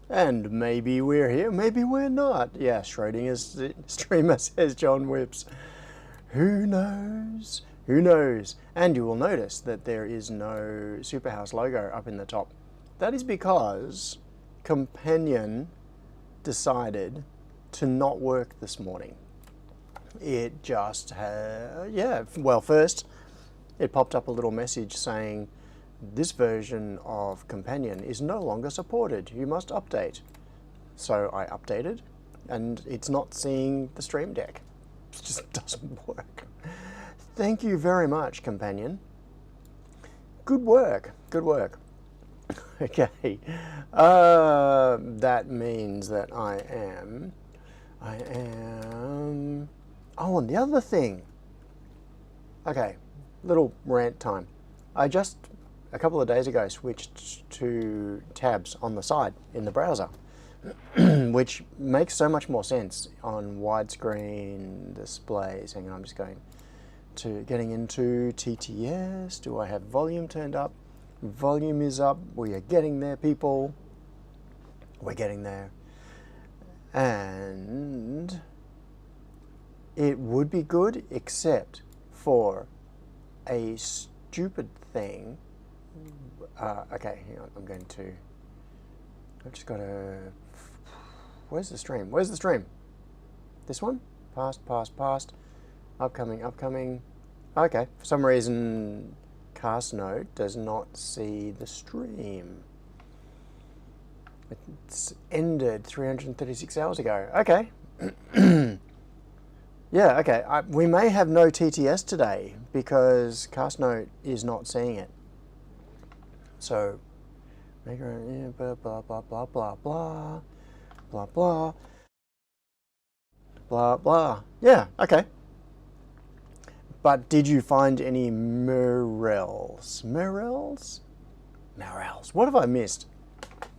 And maybe we're here, maybe we're not. Yeah, Schrodinger's streamer, says John Whips. Who knows? Who knows? And you will notice that there is no Superhouse logo up in the top. That is because Companion decided to not work this morning. It just had, yeah, well, first it popped up a little message saying this version of Companion is no longer supported. You must update. So I updated and it's not seeing the stream deck. It just doesn't work. Thank you very much, Companion. Good work. Good work. Okay. That means that I am... Oh, and the other thing. Okay, little rant time. I just, a couple of days ago, switched to tabs on the side in the browser, which makes so much more sense on widescreen displays. Hang on, I'm just getting into TTS. Do I have volume turned up? Volume is up. We are getting there, people. We're getting there. And it would be good, except for a stupid thing. Okay, hang on. I've just got to... Where's the stream? Where's the stream? This one? Past, past, past. Upcoming, upcoming. Okay, for some reason, CastNote does not see the stream. It's ended 336 hours ago. Okay. Yeah, okay. We may have no TTS today because CastNote is not seeing it. So, blah, blah, blah, blah, blah, blah, blah, blah, blah, blah. Yeah, okay. But did you find any morels? Morels? Morels. What have I missed?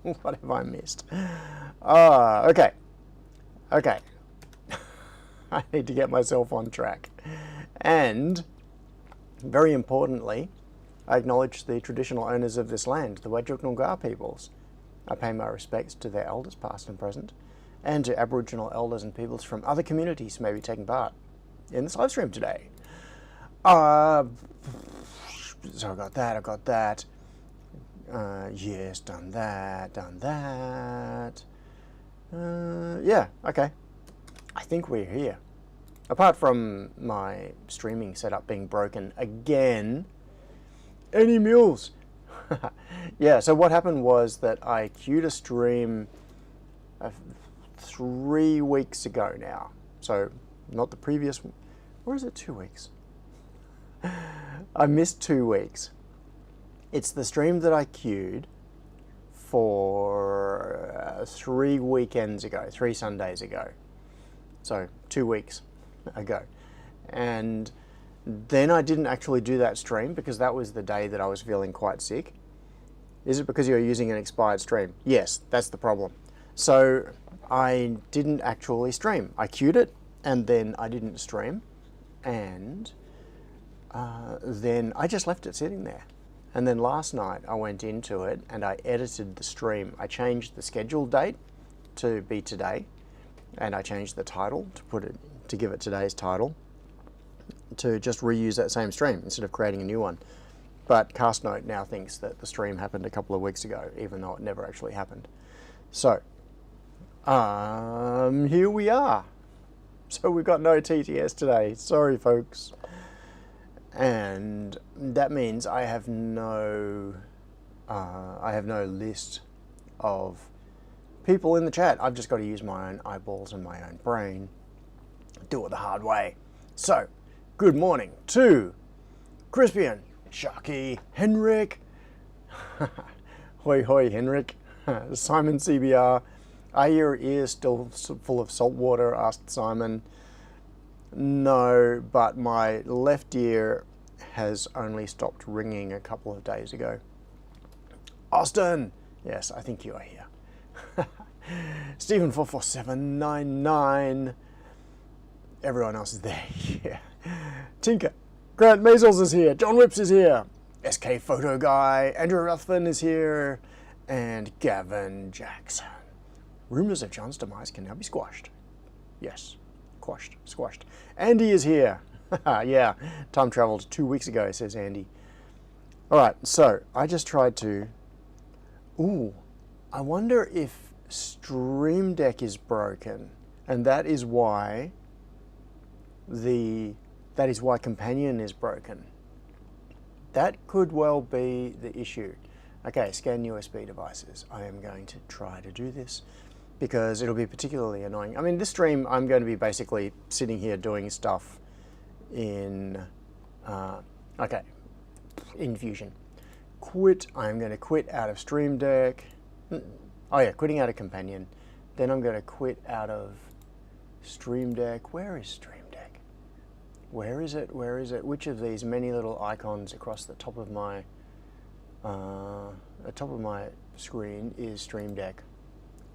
What have I missed? Okay. Okay. I need to get myself on track. And, very importantly, I acknowledge the traditional owners of this land, the Whadjuk Noongar peoples. I pay my respects to their elders, past and present, and to Aboriginal elders and peoples from other communities who may be taking part in this live stream today. So I got that. Yes, done that. Yeah, okay. I think we're here. Apart from my streaming setup being broken again. Any mules? Yeah, so what happened was that I queued a stream 3 weeks ago now. So, not the previous one. Or is it 2 weeks? I missed 2 weeks. It's the stream that I queued for 3 weekends ago, 3 Sundays ago. So 2 weeks ago. And then I didn't actually do that stream because that was the day that I was feeling quite sick. Is it because you're using an expired stream? Yes, that's the problem. So I didn't actually stream. I queued it and then I didn't stream. And then I just left it sitting there. And then last night I went into it and I edited the stream. I changed the scheduled date to be today, and I changed the title to give it today's title, to just reuse that same stream instead of creating a new one. But CastNote now thinks that the stream happened a couple of weeks ago, even though it never actually happened. So, here we are. So we've got no TTS today. Sorry, folks. And that means I have no list of people in the chat. I've just got to use my own eyeballs and my own brain. Do it the hard way. So, good morning to Crispian, Sharky, Henrik, hoi hoi Henrik, Simon CBR. Are your ears still full of salt water? Asked Simon. No, but my left ear has only stopped ringing a couple of days ago. Austin! Yes, I think you are here. Stephen 44799. Everyone else is there. Yeah. Tinker. Grant Maisels is here. John Whips is here. SK Photo Guy. Andrew Ruthven is here. And Gavin Jackson. Rumors of John's demise can now be squashed. Yes, squashed. Andy is here. Yeah, time traveled 2 weeks ago, says Andy. All right, so I just tried to... Ooh, I wonder if Stream Deck is broken, and that is why Companion is broken. That could well be the issue. Okay, scan USB devices. I am going to try to do this because it'll be particularly annoying. I mean, this stream, I'm going to be basically sitting here doing stuff in, in Fusion. Quit. I'm going to quit out of Stream Deck. Oh yeah, quitting out of Companion. Then I'm going to quit out of Stream Deck. Where is Stream Deck? Where is it? Where is it? Which of these many little icons across the top of my screen is Stream Deck?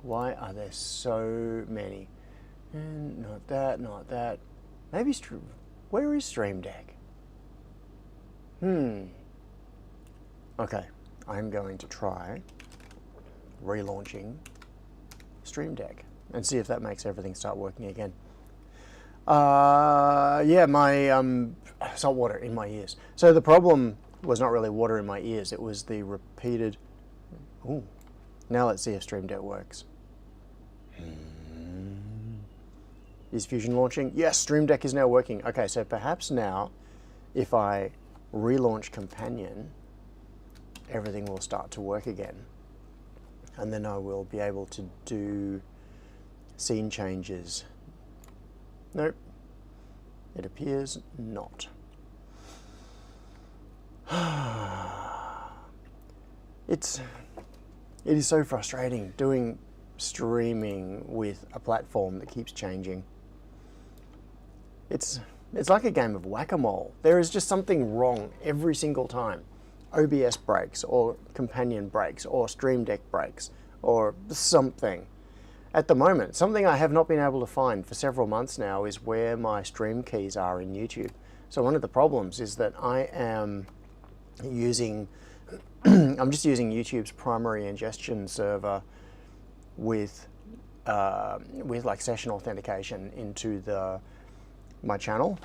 Why are there so many? And not that, not that. Maybe where is Stream Deck? Okay, I'm going to try relaunching Stream Deck and see if that makes everything start working again. Yeah, my salt water in my ears. So the problem was not really water in my ears, it was the repeated... Ooh. Now let's see if Stream Deck works. Is Fusion launching? Yes, Stream Deck is now working. Okay, so perhaps now, if I relaunch Companion, everything will start to work again. And then I will be able to do scene changes. Nope, it appears not. It is so frustrating doing streaming with a platform that keeps changing. It's like a game of whack-a-mole. There is just something wrong every single time. OBS breaks, or Companion breaks, or Stream Deck breaks, or something. At the moment, something I have not been able to find for several months now is where my stream keys are in YouTube. So one of the problems is that I am using, I'm just using YouTube's primary ingestion server with like session authentication into my channel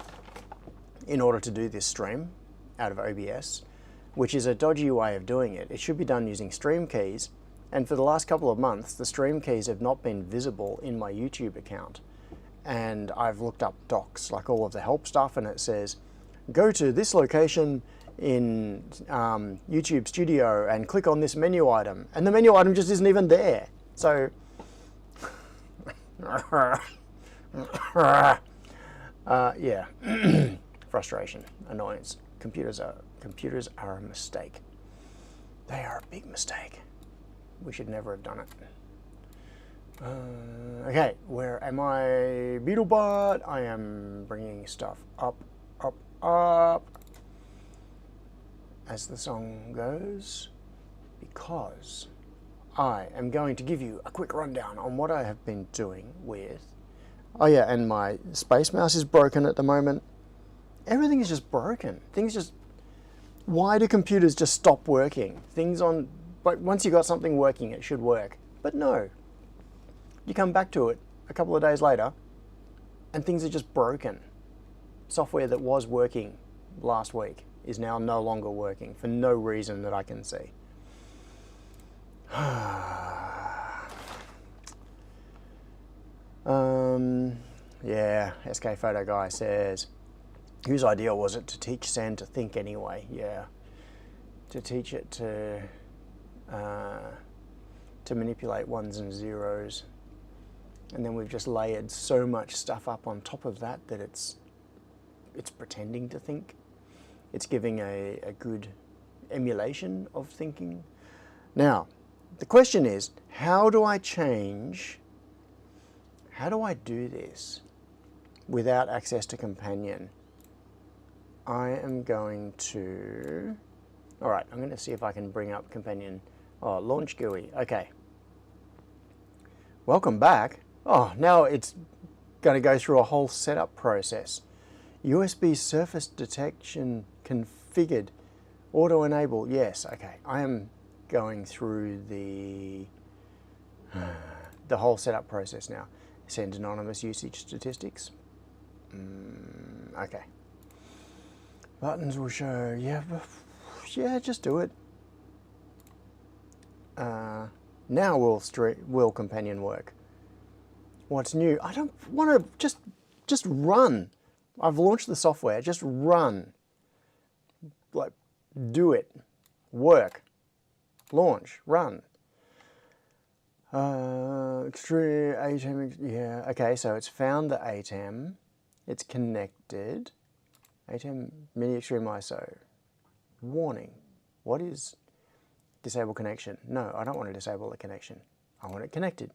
in order to do this stream out of OBS, which is a dodgy way of doing it. It should be done using stream keys, and for the last couple of months the stream keys have not been visible in my YouTube account. And I've looked up docs, like all of the help stuff, and it says go to this location in YouTube Studio and click on this menu item, and the menu item just isn't even there. So yeah, frustration, annoyance. Computers are a mistake. They are a big mistake. We should never have done it. Okay, where am I? BeetleBot. I am bringing stuff up, as the song goes, because I am going to give you a quick rundown on what I have been doing with... Oh yeah, and my Space Mouse is broken at the moment. Everything is just broken. Things just... Why do computers just stop working? But once you got something working, it should work. But no. You come back to it a couple of days later, and things are just broken. Software that was working last week is now no longer working for no reason that I can see. Yeah, SK Photo Guy says, whose idea was it to teach Sand to think anyway? Yeah, to teach it to manipulate ones and zeros, and then we've just layered so much stuff up on top of that that it's pretending to think. It's giving a good emulation of thinking. Now, the question is, how do I do this without access to Companion? I am going to... Alright, I'm going to see if I can bring up Companion. Oh, launch GUI. Okay. Welcome back. Oh, now it's going to go through a whole setup process. USB surface detection configured. Auto enable. Yes, okay. I am going through the the whole setup process now. Send anonymous usage statistics. Okay. Buttons will show, yeah, just do it. Now will companion work? What's new? I don't want to just run. I've launched the software, just run. Like, do it. Work. Launch. Run. Extreme ATEM, yeah, okay, so it's found the ATEM. It's connected. ATEM mini extreme ISO. Warning. What is disable connection? No, I don't want to disable the connection. I want it connected.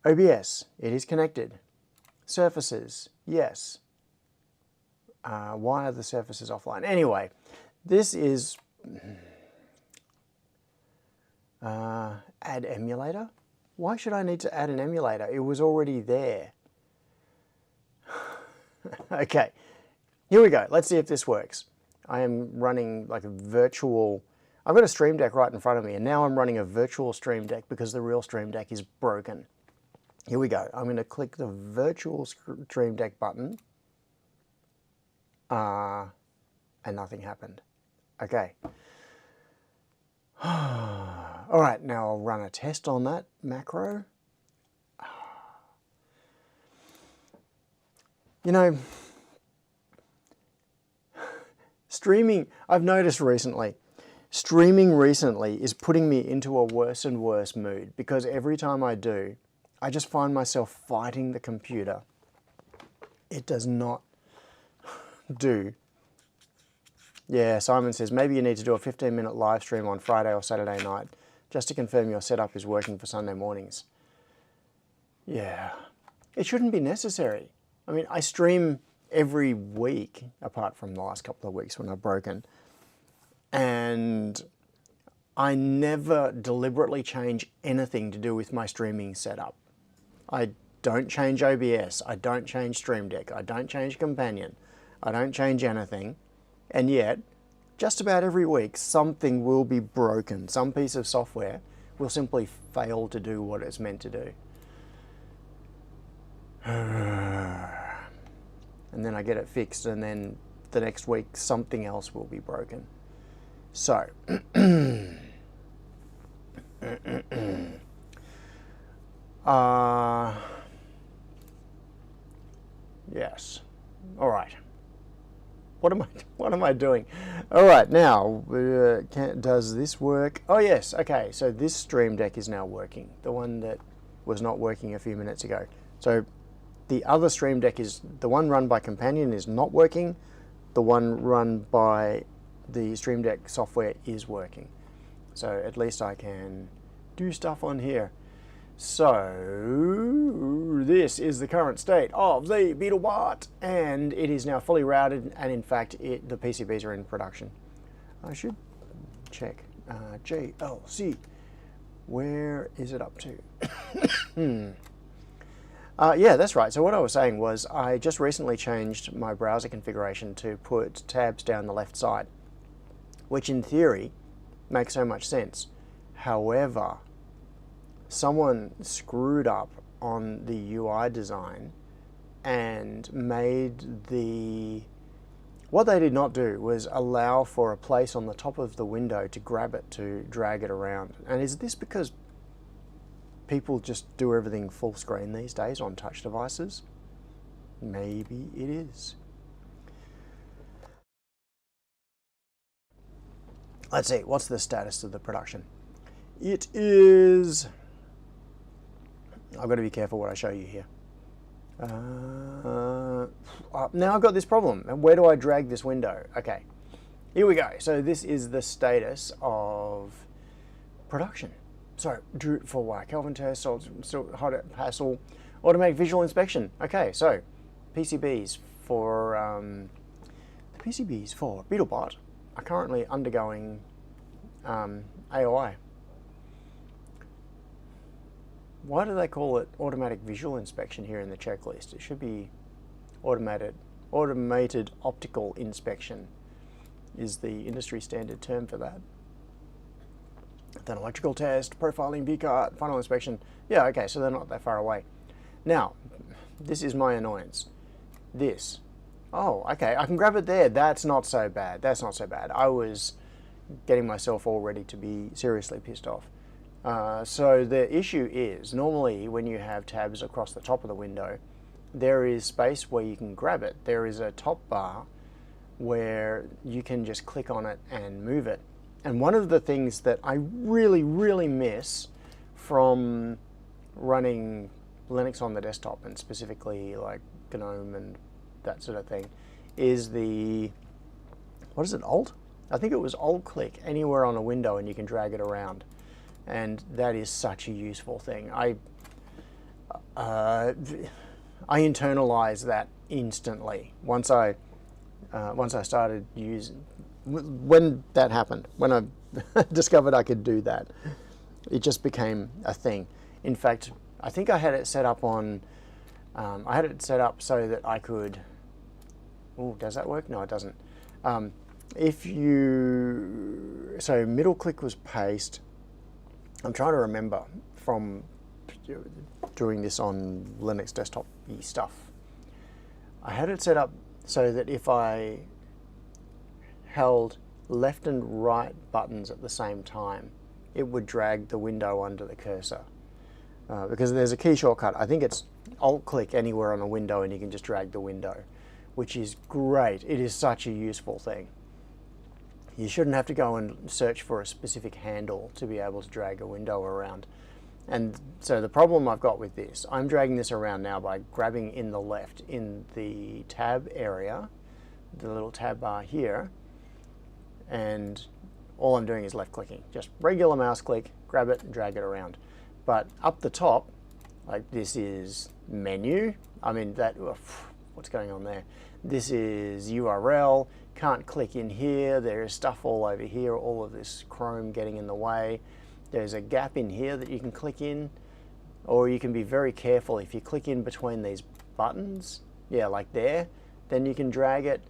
OBS, it is connected. Surfaces, yes. Why are the surfaces offline? Anyway, this is add emulator. Why should I need to add an emulator? It was already there. Okay, here we go. Let's see if this works. I am running like a virtual, I've got a Stream Deck right in front of me, and now I'm running a virtual Stream Deck because the real Stream Deck is broken. Here we go. I'm going to click the virtual Stream Deck button, and nothing happened. Okay. All right, now I'll run a test on that macro. You know, streaming, I've noticed recently, streaming recently is putting me into a worse and worse mood because every time I do, I just find myself fighting the computer. It does not do. Yeah, Simon says, maybe you need to do a 15-minute live stream on Friday or Saturday night just to confirm your setup is working for Sunday mornings. Yeah, it shouldn't be necessary. I mean, I stream every week, apart from the last couple of weeks when I've broken, and I never deliberately change anything to do with my streaming setup. I don't change OBS, I don't change Stream Deck, I don't change Companion, I don't change anything. And yet, just about every week, something will be broken. Some piece of software will simply fail to do what it's meant to do. And then I get it fixed, and then the next week, something else will be broken. So, yes. All right. What am I doing? All right, now, does this work? Oh yes, okay, so this Stream Deck is now working. The one that was not working a few minutes ago. So the other Stream Deck is, the one run by Companion is not working. The one run by the Stream Deck software is working. So at least I can do stuff on here. So this is the current state of the BeetleBot, and it is now fully routed, and in fact the PCBs are in production. I should check JLC, where is it up to? Yeah, that's right. So what I was saying was I just recently changed my browser configuration to put tabs down the left side, which in theory makes so much sense. However, someone screwed up on the UI design and made the... What they did not do was allow for a place on the top of the window to grab it, to drag it around. And is this because people just do everything full screen these days on touch devices? Maybe it is. Let's see, what's the status of the production? It is... I've got to be careful what I show you here. Now I've got this problem. Where do I drag this window? Okay, here we go. So this is the status of production. So, for why? Kelvin test, hot hassle, automatic visual inspection. Okay, so PCBs for the PCBs for BeetleBot are currently undergoing AOI. Why do they call it automatic visual inspection here in the checklist? It should be automated optical inspection is the industry standard term for that. then electrical test, profiling, V-cart, final inspection. Yeah, okay, so they're not that far away. Now, this is my annoyance. This. Oh, okay, I can grab it there. That's not so bad. That's not so bad. I was getting myself all ready to be seriously pissed off. So the issue is, normally when you have tabs across the top of the window, there is space where you can grab it. There is a top bar where you can just click on it and move it. And one of the things that I really, really miss from running Linux on the desktop, and specifically like GNOME and that sort of thing, is the, what is it, Alt? I think it was Alt click anywhere on a window and you can drag it around. And that is such a useful thing. I internalized that instantly once I started using, when that happened, when I discovered I could do that, it just became a thing. In fact, I think I had it set up on, I had it set up so that I could, oh, does that work? No, it doesn't. If you, so middle click was paste. I'm trying to remember from doing this on Linux desktop stuff. I had it set up so that if I held left and right buttons at the same time, it would drag the window under the cursor. Because there's a key shortcut. I think it's Alt click anywhere on a window and you can just drag the window, which is great. It is such a useful thing. You shouldn't have to go and search for a specific handle to be able to drag a window around. And so the problem I've got with this, I'm dragging this around now by grabbing in the left in the tab area, the little tab bar here, and all I'm doing is left clicking. Just regular mouse click, grab it and drag it around. But up the top, like this is menu. I mean, that, what's going on there? This is URL. Can't click in here. There is stuff all over here, all of this Chrome getting in the way. There's a gap in here that you can click in, or you can be very careful. If you click in between these buttons, yeah, like there, then you can drag it.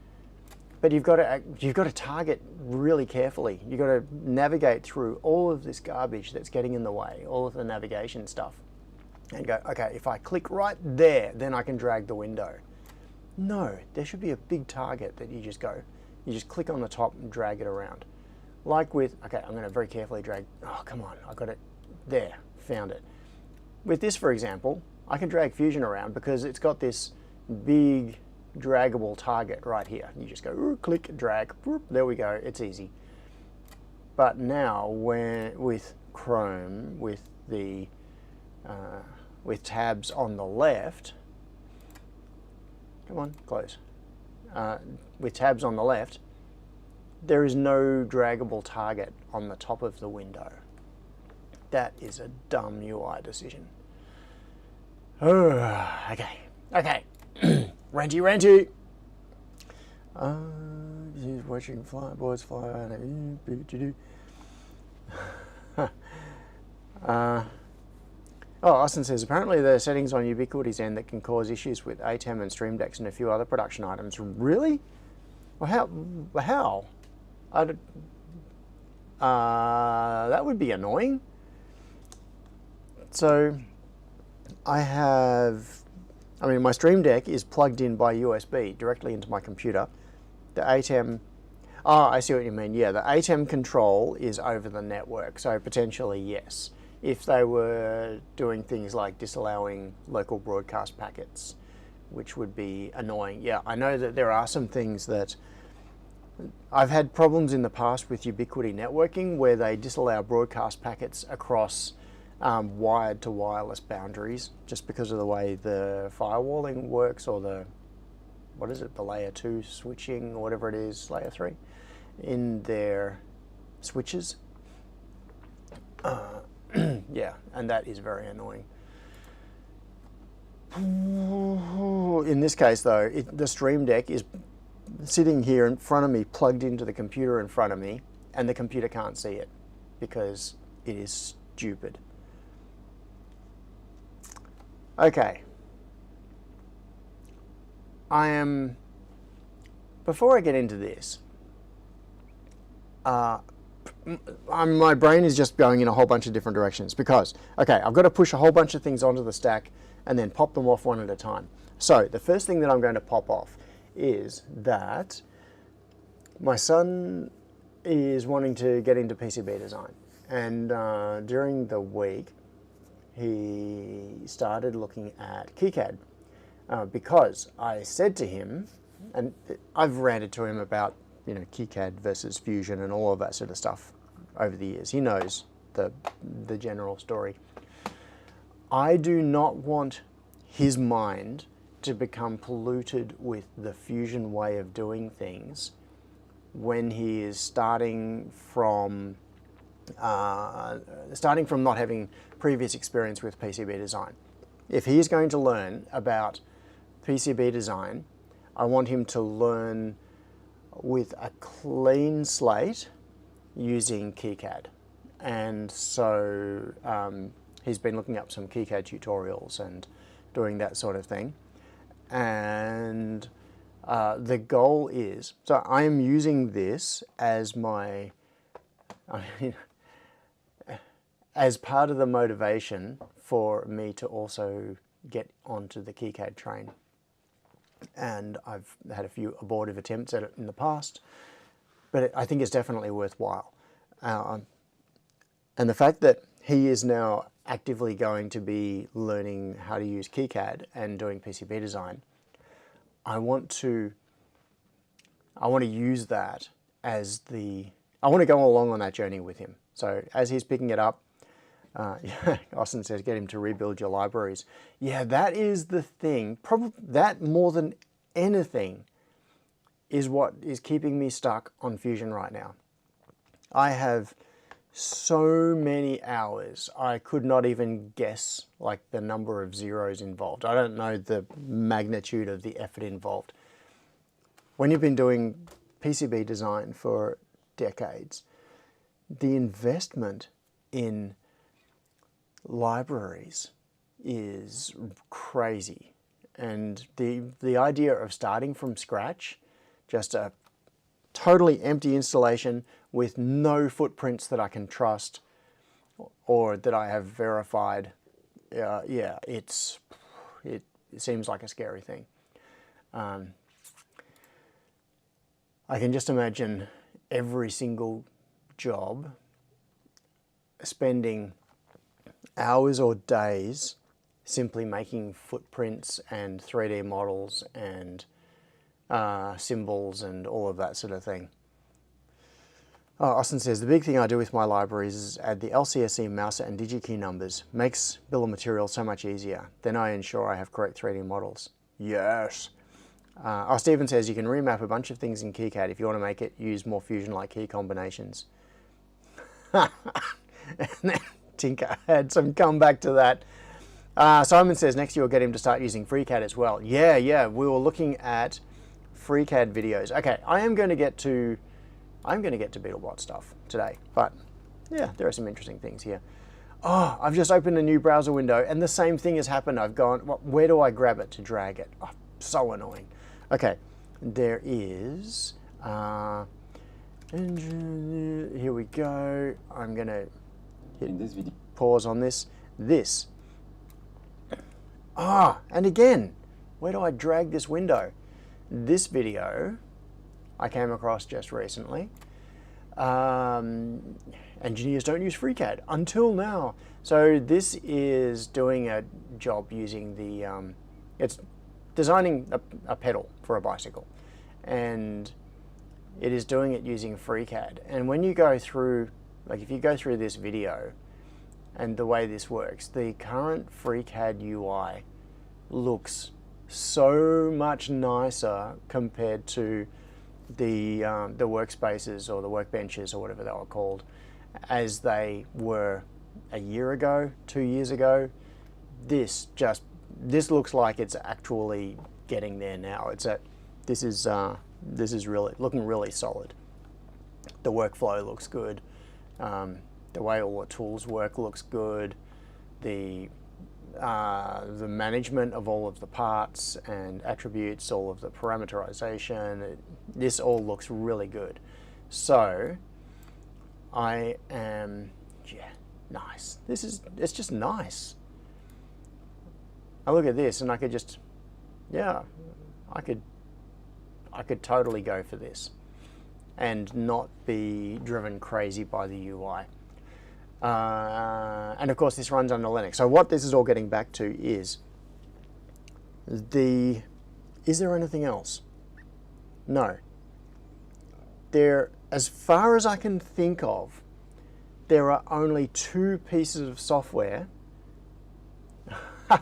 But you've got to target really carefully. You've got to navigate through all of this garbage that's getting in the way, all of the navigation stuff, and go, okay, if I click right there, then I can drag the window. No, there should be a big target that you just go. You just click on the top and drag it around. Like with, okay, I'm going to very carefully drag, oh, come on, I got it there, found it. With this, for example, I can drag Fusion around because it's got this big draggable target right here. You just go, click, drag, there we go, it's easy. But now, with Chrome, with the with tabs on the left, come on, close. With tabs on the left, there is no draggable target on the top of the window. That is a dumb UI decision. Okay. Ranty. He's watching boards fly out. Austin says, apparently there are settings on Ubiquity's end that can cause issues with ATEM and Stream Decks and a few other production items. Really? Well, how? That would be annoying. So, my Stream Deck is plugged in by USB directly into my computer. The ATEM, I see what you mean. Yeah, the ATEM control is over the network, so potentially yes. If they were doing things like disallowing local broadcast packets, which would be annoying. Yeah, I know that there are some things that I've had problems in the past with Ubiquity networking where they disallow broadcast packets across wired to wireless boundaries just because of the way the firewalling works, or the, what is it, the layer 2 switching or whatever it is, layer 3, in their switches. Yeah, and that is very annoying. In this case though, the Stream Deck is sitting here in front of me, plugged into the computer in front of me, and the computer can't see it because it is stupid. Okay. Before I get into this, my brain is just going in a whole bunch of different directions because, okay, I've got to push a whole bunch of things onto the stack and then pop them off one at a time. So the first thing that I'm going to pop off is that my son is wanting to get into PCB design. And during the week, he started looking at KiCad because I said to him, and I've ranted to him about, you know, KiCad versus Fusion and all of that sort of stuff over the years. He knows the general story. I do not want his mind to become polluted with the Fusion way of doing things when he is starting from not having previous experience with PCB design. If he is going to learn about PCB design, I want him to learn with a clean slate using KiCad. And so he's been looking up some KiCad tutorials and doing that sort of thing. And the goal is, so I am using this as my, as part of the motivation for me to also get onto the KiCad train. And I've had a few abortive attempts at it in the past, but I think it's definitely worthwhile. And the fact that he is now actively going to be learning how to use KiCad and doing PCB design, I want to use that as I want to go along on that journey with him. So as he's picking it up, Austin says, get him to rebuild your libraries. Yeah, that is the thing. Probably that more than anything is what is keeping me stuck on Fusion right now. I have so many hours, I could not even guess like the number of zeros involved. I don't know the magnitude of the effort involved. When you've been doing PCB design for decades, the investment in libraries is crazy. And the idea of starting from scratch, just a totally empty installation with no footprints that I can trust or that I have verified, yeah, it seems like a scary thing. I can just imagine every single job spending hours or days simply making footprints and 3D models and symbols and all of that sort of thing. Oh, Austin says, the big thing I do with my libraries is add the LCSC mouse and DigiKey numbers. Makes bill of materials so much easier. Then I ensure I have correct 3D models. Yes. Stephen says, you can remap a bunch of things in KiCad if you want to make it use more Fusion-like key combinations. And then Tinker had some comeback to that. Simon says, next year we'll get him to start using FreeCAD as well. Yeah, we were looking at FreeCAD videos. Okay, I'm going to get to BeetleBot stuff today, but yeah, there are some interesting things here. Oh, I've just opened a new browser window and the same thing has happened. I've gone, where do I grab it to drag it? Oh, so annoying. Okay, there is, here we go. I'm going to hit pause on this. And again, where do I drag this window? This video I came across just recently. Engineers don't use FreeCAD until now. So this is doing a job using the, it's designing a pedal for a bicycle. And it is doing it using FreeCAD. And when you go through, like if you go through this video and the way this works, the current FreeCAD UI looks so much nicer compared to the workspaces or the workbenches or whatever they were called as they were a year ago, 2 years ago. This looks like it's actually getting there now. This is really looking really solid. The workflow looks good. The way all the tools work looks good. The management of all of the parts and attributes, all of the parameterization, this all looks really good. So I am, yeah, nice. It's just nice. I look at this and I could just, yeah, I could totally go for this and not be driven crazy by the UI. And of course this runs under Linux. So what this is all getting back to is is there anything else? No. As far as I can think of, there are only 2 pieces of software.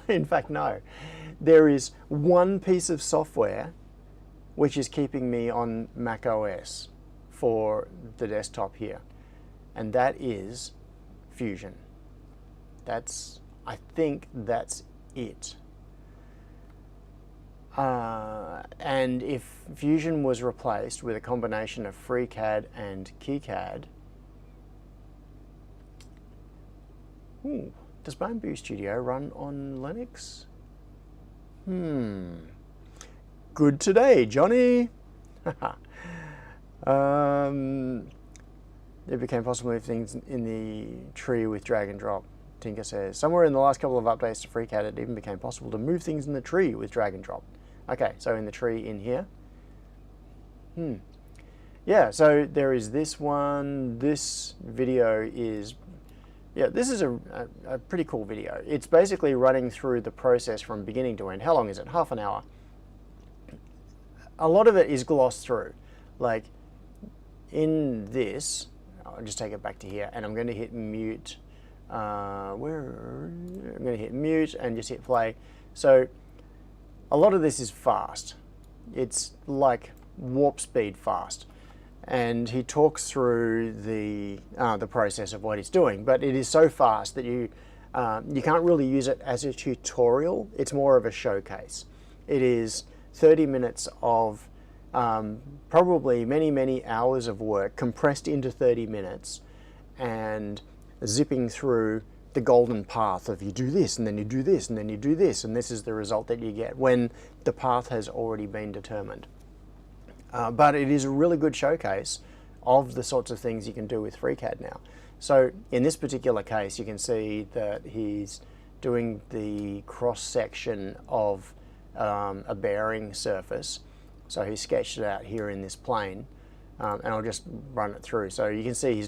In fact, no. There is 1 piece of software which is keeping me on Mac OS for the desktop here, and that is Fusion. I think that's it. And if Fusion was replaced with a combination of FreeCAD and KiCad, does Bamboo Studio run on Linux? Good today, Johnny. It became possible to move things in the tree with drag and drop. Tinker says, somewhere in the last couple of updates to FreeCAD, it even became possible to move things in the tree with drag and drop. Okay, so in the tree in here. Yeah, so there is this one. This video is, yeah, this is a pretty cool video. It's basically running through the process from beginning to end. How long is it? Half an hour. A lot of it is glossed through. Like in this, I'll just take it back to here, and I'm going to hit mute. I'm going to hit mute and just hit play. So a lot of this is fast. It's like warp speed fast, and he talks through the process of what he's doing. But it is so fast that you can't really use it as a tutorial. It's more of a showcase. It is 30 minutes of probably many hours of work compressed into 30 minutes, and zipping through the golden path of you do this and then you do this and then you do this, and this is the result that you get when the path has already been determined. But it is a really good showcase of the sorts of things you can do with FreeCAD now. So in this particular case, you can see that he's doing the cross section of a bearing surface. So he sketched it out here in this plane, and I'll just run it through. So you can see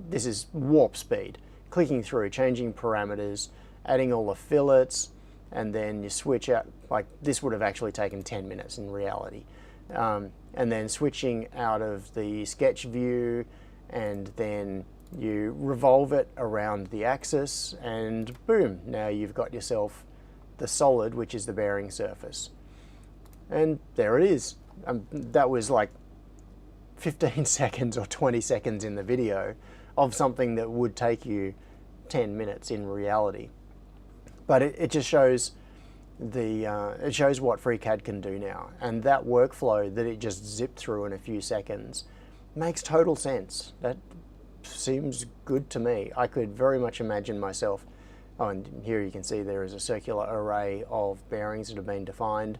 this is warp speed, clicking through, changing parameters, adding all the fillets, and then you switch out. Like this would have actually taken 10 minutes in reality. And then switching out of the sketch view, and then you revolve it around the axis, and boom, now you've got yourself the solid, which is the bearing surface. And there it is. That was like 15 seconds or 20 seconds in the video of something that would take you 10 minutes in reality. But it just shows it shows what FreeCAD can do now, and that workflow that it just zipped through in a few seconds makes total sense. That seems good to me. I could very much imagine myself, oh, and here you can see there is a circular array of bearings that have been defined,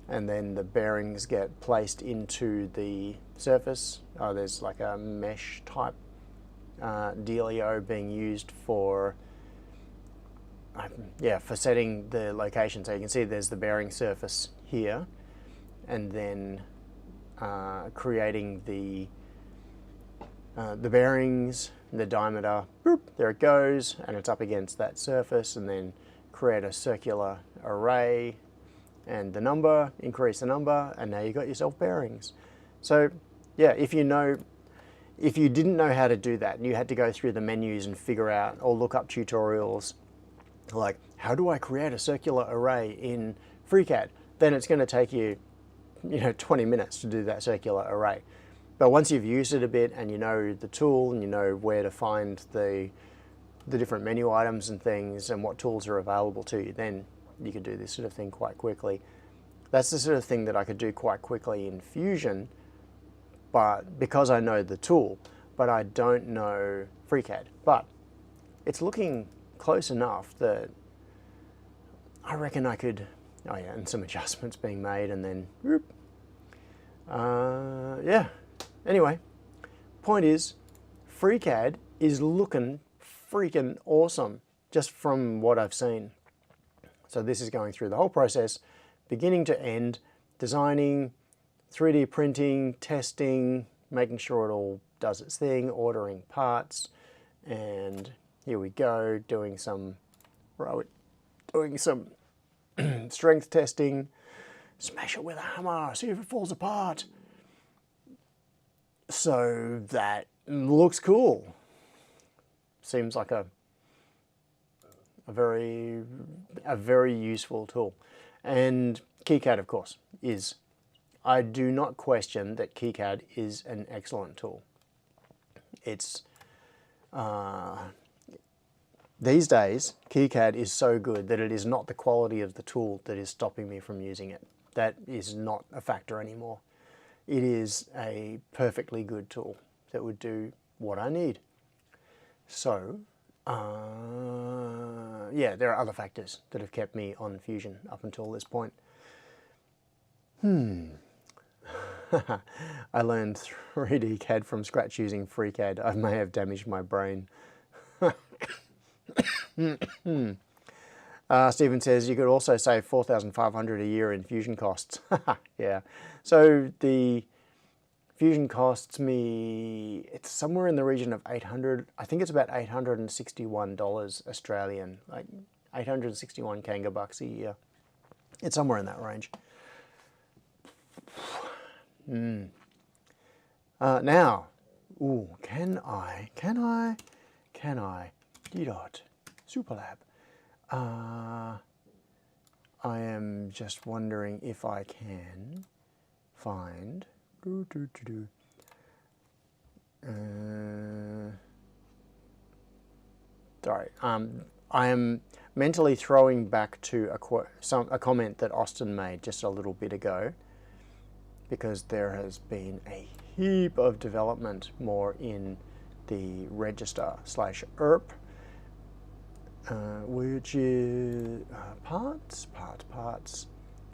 and then the bearings get placed into the surface. There's like a mesh type dealio being used for for setting the location. So you can see there's the bearing surface here, and then creating the bearings, the diameter, boop, there it goes, and it's up against that surface, and then create a circular array, and the number, increase the number, and now you've got yourself bearings. So yeah, if you didn't know how to do that, and you had to go through the menus and figure out, or look up tutorials, like, how do I create a circular array in FreeCAD? Then it's going to take you, 20 minutes to do that circular array. But once you've used it a bit, and you know the tool, and you know where to find the different menu items and things, and what tools are available to you, then you can do this sort of thing quite quickly. That's the sort of thing that I could do quite quickly in Fusion, but because I know the tool, but I don't know FreeCAD. But it's looking close enough that I reckon I could, oh yeah, and some adjustments being made, and then, whoop. Yeah. Anyway, point is, FreeCAD is looking freaking awesome just from what I've seen. So this is going through the whole process, beginning to end, designing, 3D printing, testing, making sure it all does its thing, ordering parts, and here we go, doing some strength testing, smash it with a hammer, see if it falls apart. So that looks cool. Seems like a very useful tool. And KiCad, of course, is. I do not question that KiCad is an excellent tool. It's these days, KiCad is so good that it is not the quality of the tool that is stopping me from using it. That is not a factor anymore. It is a perfectly good tool that would do what I need. So, yeah, there are other factors that have kept me on Fusion up until this point. I learned 3D CAD from scratch using FreeCAD. I may have damaged my brain. Stephen says you could also save $4,500 a year in Fusion costs. Yeah. So the Fusion costs me, it's somewhere in the region of 800, I think it's about $861 Australian, like 861 Kanga bucks a year. It's somewhere in that range. Now, ooh, can I, BeetleBot, Superlab. I am just wondering if I can find, sorry, I am mentally throwing back to a comment that Austin made just a little bit ago, because there has been a heap of development more in the register / ERP, which is parts,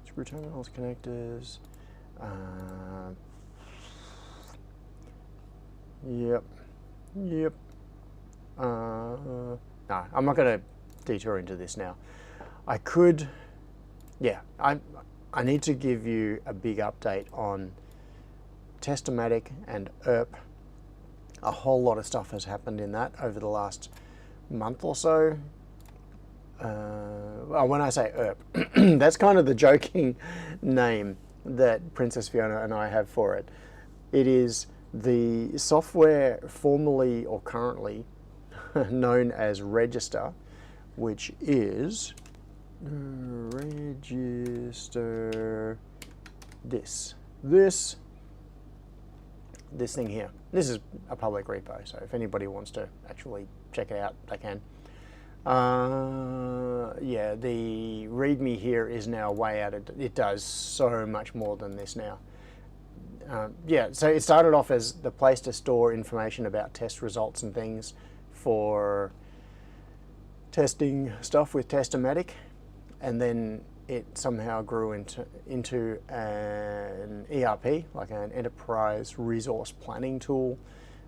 screw terminals, connectors, yep. No, I'm not going to detour into this now. I could, yeah, I need to give you a big update on Testomatic and ERP. A whole lot of stuff has happened in that over the last month or so. Well, when I say ERP, that's kind of the joking name that Princess Fiona and I have for it. It is the software formerly or currently known as Register, which is register this thing here. This is a public repo, so if anybody wants to actually check it out, they can. Yeah, the README here is now way out of, it does so much more than this now. Yeah, so it started off as the place to store information about test results and things for testing stuff with Testomatic, and then it somehow grew into an ERP, like an enterprise resource planning tool.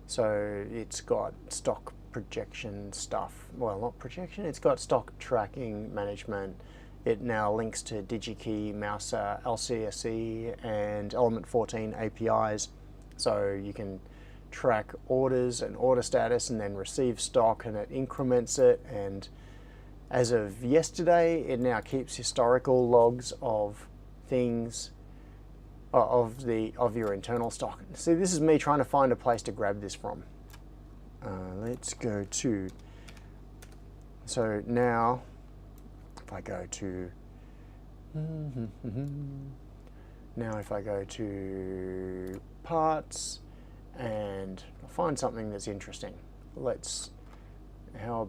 So it's got stock projection stuff. Well, not projection, it's got stock tracking management. It now links to DigiKey, Mouser, LCSE, and Element 14 APIs. So you can track orders and order status and then receive stock, and it increments it. And as of yesterday, it now keeps historical logs of things, of your internal stock. See, this is me trying to find a place to grab this from. Let's go to, so now if I go to, now if I go to parts and I'll find something that's interesting. Let's, I'll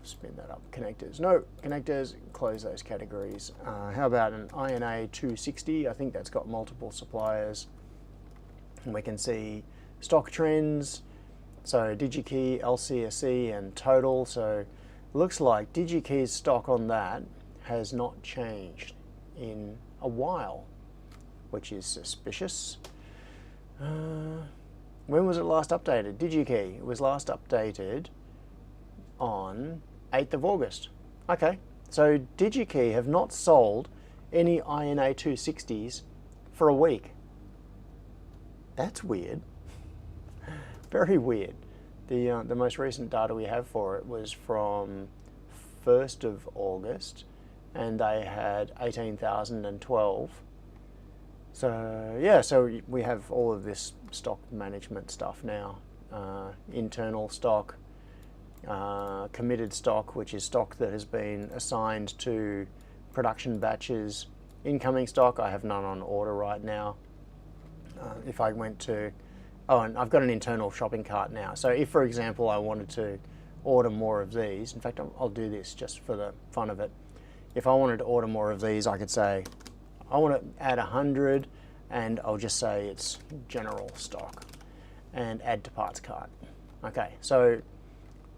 spin that up. Connectors, no, connectors, close those categories. How about an INA 260? I think that's got multiple suppliers. And we can see stock trends. So DigiKey, LCSE, and total. So it looks like DigiKey's stock on that has not changed in a while, which is suspicious. when was it last updated? DigiKey, it was last updated on 8th of August. Okay, so DigiKey have not sold any INA 260s for a week. That's weird. Very weird. The most recent data we have for it was from 1st of August, and they had 18,012. So yeah, so we have all of this stock management stuff now. Internal stock, committed stock, which is stock that has been assigned to production batches. Incoming stock, I have none on order right now. If I went to, oh, and I've got an internal shopping cart now. So if, for example, I wanted to order more of these, in fact, I'll do this just for the fun of it. If I wanted to order more of these, I could say, I want to add 100, and I'll just say it's general stock, and add to parts cart. Okay, so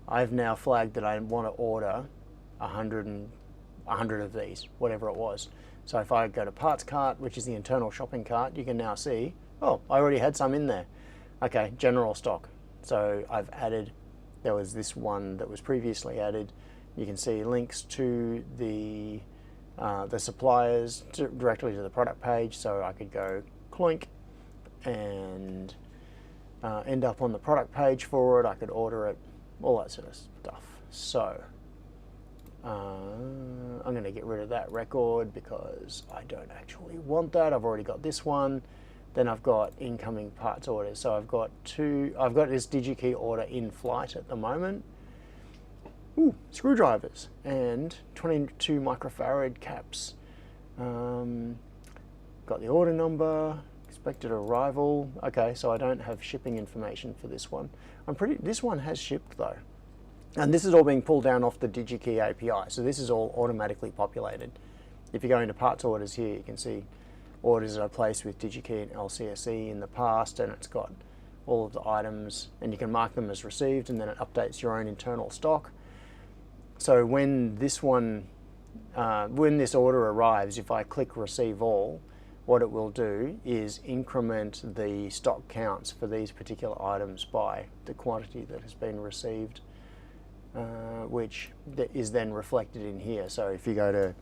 I've now flagged that I want to order 100 of these, whatever it was. So if I go to parts cart, which is the internal shopping cart, you can now see, oh, I already had some in there. Okay, general stock. So I've added, there was this one that was previously added. You can see links to the suppliers directly to the product page. So I could go clink and end up on the product page for it. I could order it, all that sort of stuff. So I'm going to get rid of that record because I don't actually want that. I've already got this one. Then I've got incoming parts orders. So I've got this DigiKey order in flight at the moment. Ooh, screwdrivers and 22 microfarad caps. Got the order number, expected arrival. Okay, so I don't have shipping information for this one. This one has shipped though. And this is all being pulled down off the DigiKey API. So this is all automatically populated. If you go into parts orders here, you can see orders that I placed with DigiKey and LCSE in the past, and it's got all of the items, and you can mark them as received, and then it updates your own internal stock. So when this order arrives, if I click receive all, what it will do is increment the stock counts for these particular items by the quantity that has been received, which is then reflected in here. So if you go to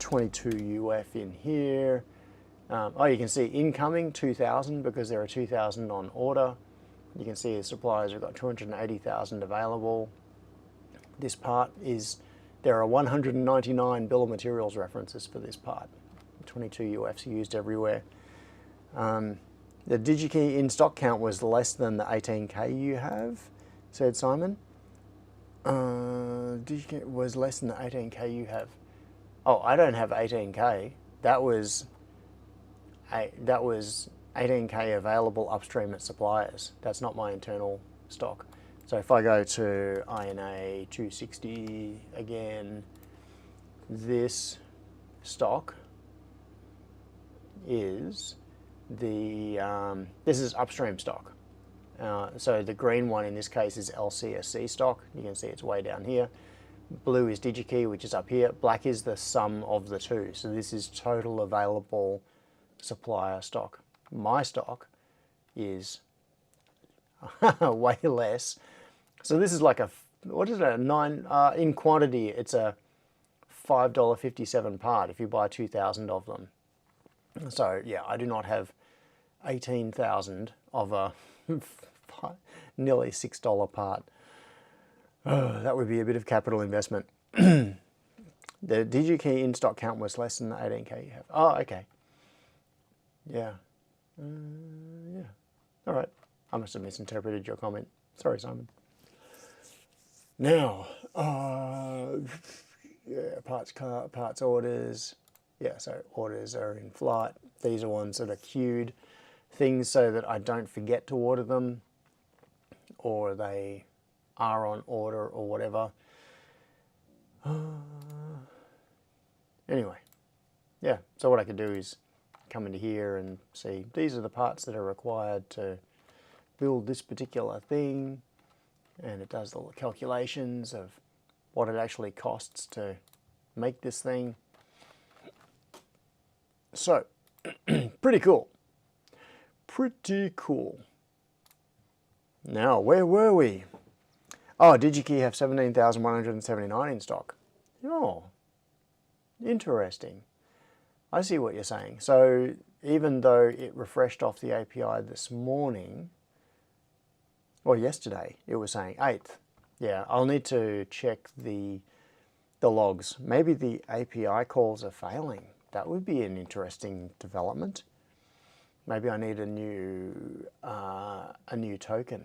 22 UF in here, you can see incoming 2,000 because there are 2,000 on order. You can see the suppliers have got 280,000 available. This part is, there are 199 bill of materials references for this part. 22 UFs are used everywhere. The DigiKey in stock count was less than the 18K you have, said Simon. DigiKey was less than the 18K you have. Oh, I don't have 18K. That was 18K available upstream at suppliers. That's not my internal stock. So if I go to INA 260 again, this stock is this is upstream stock. So the green one in this case is LCSC stock. You can see it's way down here. Blue is DigiKey, which is up here. Black is the sum of the two. So this is total available supplier stock. My stock is way less. So this is like a, what is it, a 9, in quantity, it's a $5.57 part if you buy 2,000 of them. So yeah, I do not have 18,000 of a nearly $6 part. That would be a bit of capital investment. The DigiKey in stock count was less than the 18K you have. Oh, okay. Yeah. Yeah. All right. I must have misinterpreted your comment. Sorry, Simon. Now, yeah, parts orders. Yeah, so orders are in flight. These are ones that are queued. Things so that I don't forget to order them, or they are on order or whatever. Anyway, yeah, so what I could do is come into here and see these are the parts that are required to build this particular thing, and it does all the calculations of what it actually costs to make this thing. So, pretty cool. Pretty cool. Now, where were we? Oh, DigiKey have 17,179 in stock. Oh, interesting. I see what you're saying. So even though it refreshed off the API this morning, or yesterday, it was saying 8th. Yeah, I'll need to check the logs. Maybe the API calls are failing. That would be an interesting development. Maybe I need a new token.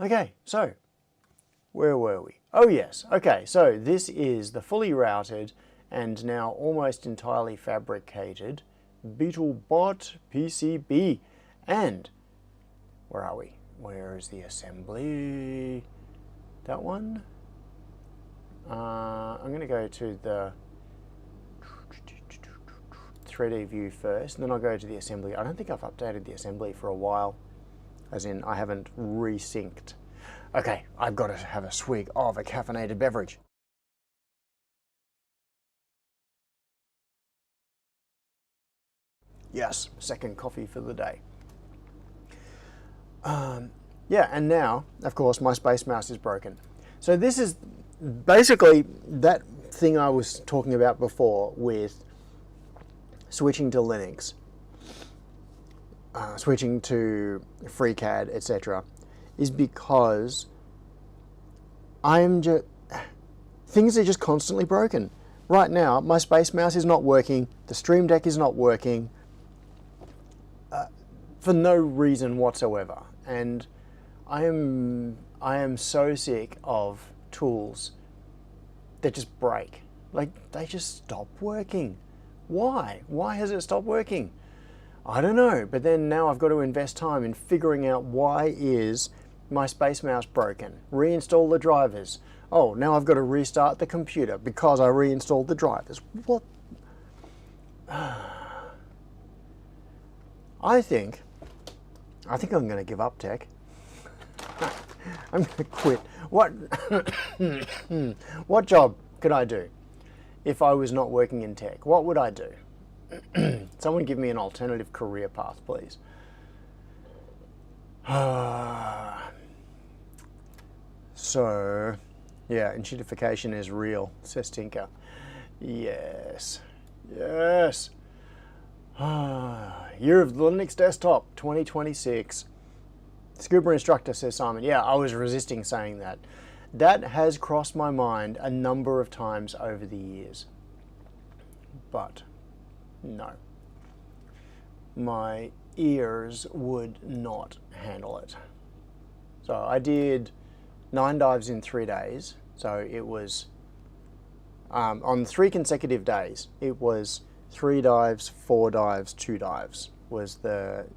Okay, so where were we? Oh yes, okay, so this is the fully routed and now almost entirely fabricated BeetleBot PCB. And where are we? Where is the assembly? That one? I'm going to go to the 3D view first, and then I'll go to the assembly. I don't think I've updated the assembly for a while, as in I haven't resynced. Okay, I've got to have a swig of a caffeinated beverage. Yes, second coffee for the day. Yeah, and now, of course, my Space Mouse is broken. So this is basically that thing I was talking about before with switching to Linux, switching to FreeCAD, etc., is because things are just constantly broken. Right now, my Space Mouse is not working, the Stream Deck is not working, for no reason whatsoever. And I am so sick of tools that just break. Like, they just stop working. Why? Why has it stopped working? I don't know, but then now I've got to invest time in figuring out why is my Space Mouse broken. Reinstall the drivers. Oh, now I've got to restart the computer because I reinstalled the drivers. What? I think I'm going to give up tech. I'm going to quit. What job could I do if I was not working in tech? What would I do? Someone give me an alternative career path, please. So, yeah, enshittification is real, says Tinker. Yes. Yes. Year of the Linux Desktop, 2026. Scuba Instructor, says Simon. Yeah, I was resisting saying that. That has crossed my mind a number of times over the years. But, no. My ears would not handle it. So I did 9 dives in 3 days. So it was, on 3 consecutive days, it was 3 dives, 4 dives, 2 dives was the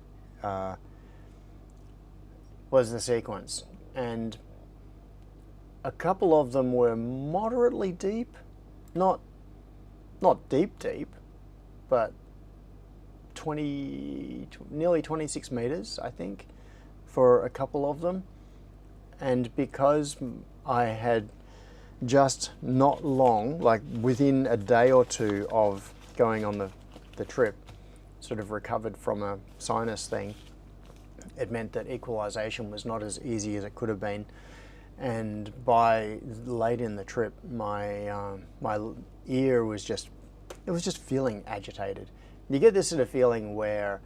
sequence. And a couple of them were moderately deep, not deep, but nearly 26 meters, I think, for a couple of them. And because I had just not long, like within a day or two of going on the trip, sort of recovered from a sinus thing, it meant that equalization was not as easy as it could have been. And by late in the trip, my ear was just feeling agitated. You get this sort of feeling where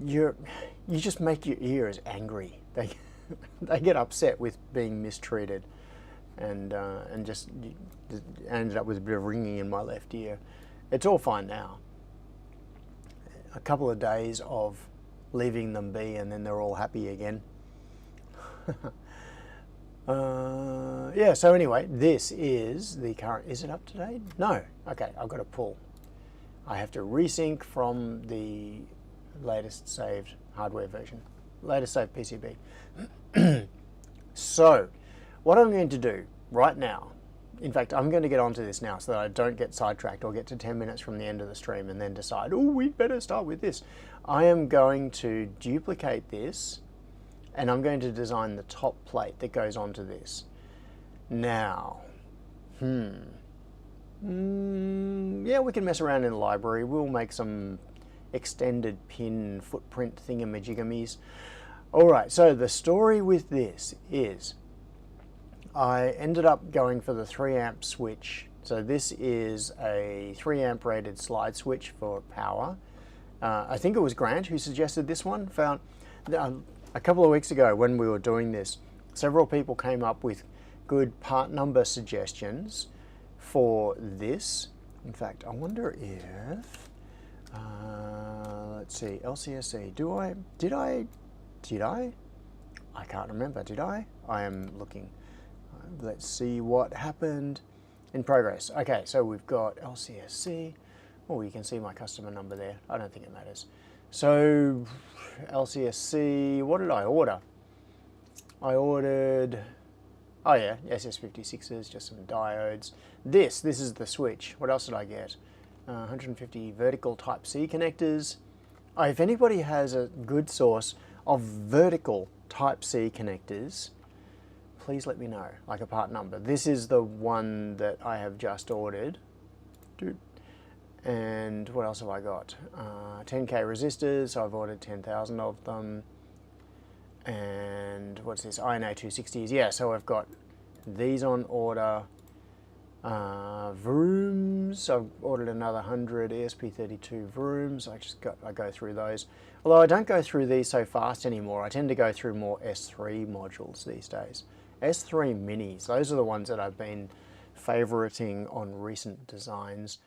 you just make your ears angry. They get upset with being mistreated, and just ended up with a bit of ringing in my left ear. It's all fine now. A couple of days of leaving them be, and then they're all happy again. Yeah, so anyway, this is the current. Is it up to date? No. Okay, I've got to pull. I have to resync from the latest saved hardware version, latest saved PCB. So, what I'm going to do right now, in fact, I'm going to get onto this now so that I don't get sidetracked or get to 10 minutes from the end of the stream and then decide, oh, we'd better start with this. I am going to duplicate this, and I'm going to design the top plate that goes onto this. Now, yeah, we can mess around in the library. We'll make some extended pin footprint thingamajiggamies. All right, so the story with this is I ended up going for the 3 amp switch. So this is a 3 amp rated slide switch for power. I think it was Grant who suggested this one. Found a couple of weeks ago when we were doing this, several people came up with good part number suggestions for this. In fact, I wonder if, let's see, LCSC, did I? I can't remember, did I? I am looking. Let's see what happened in progress. Okay, so we've got LCSC. Oh, you can see my customer number there. I don't think it matters. So, LCSC, what did I order? I ordered, oh yeah, SS56s, just some diodes. This is the switch. What else did I get? 150 vertical Type-C connectors. Oh, if anybody has a good source of vertical Type-C connectors, please let me know, like a part number. This is the one that I have just ordered. And what else have I got? 10K resistors, so I've ordered 10,000 of them. And what's this? INA 260s. Yeah, so I've got these on order. Vrooms, I've ordered another 100 ESP32 Vrooms. I go through those. Although I don't go through these so fast anymore. I tend to go through more S3 modules these days. S3 minis, those are the ones that I've been favoriting on recent designs.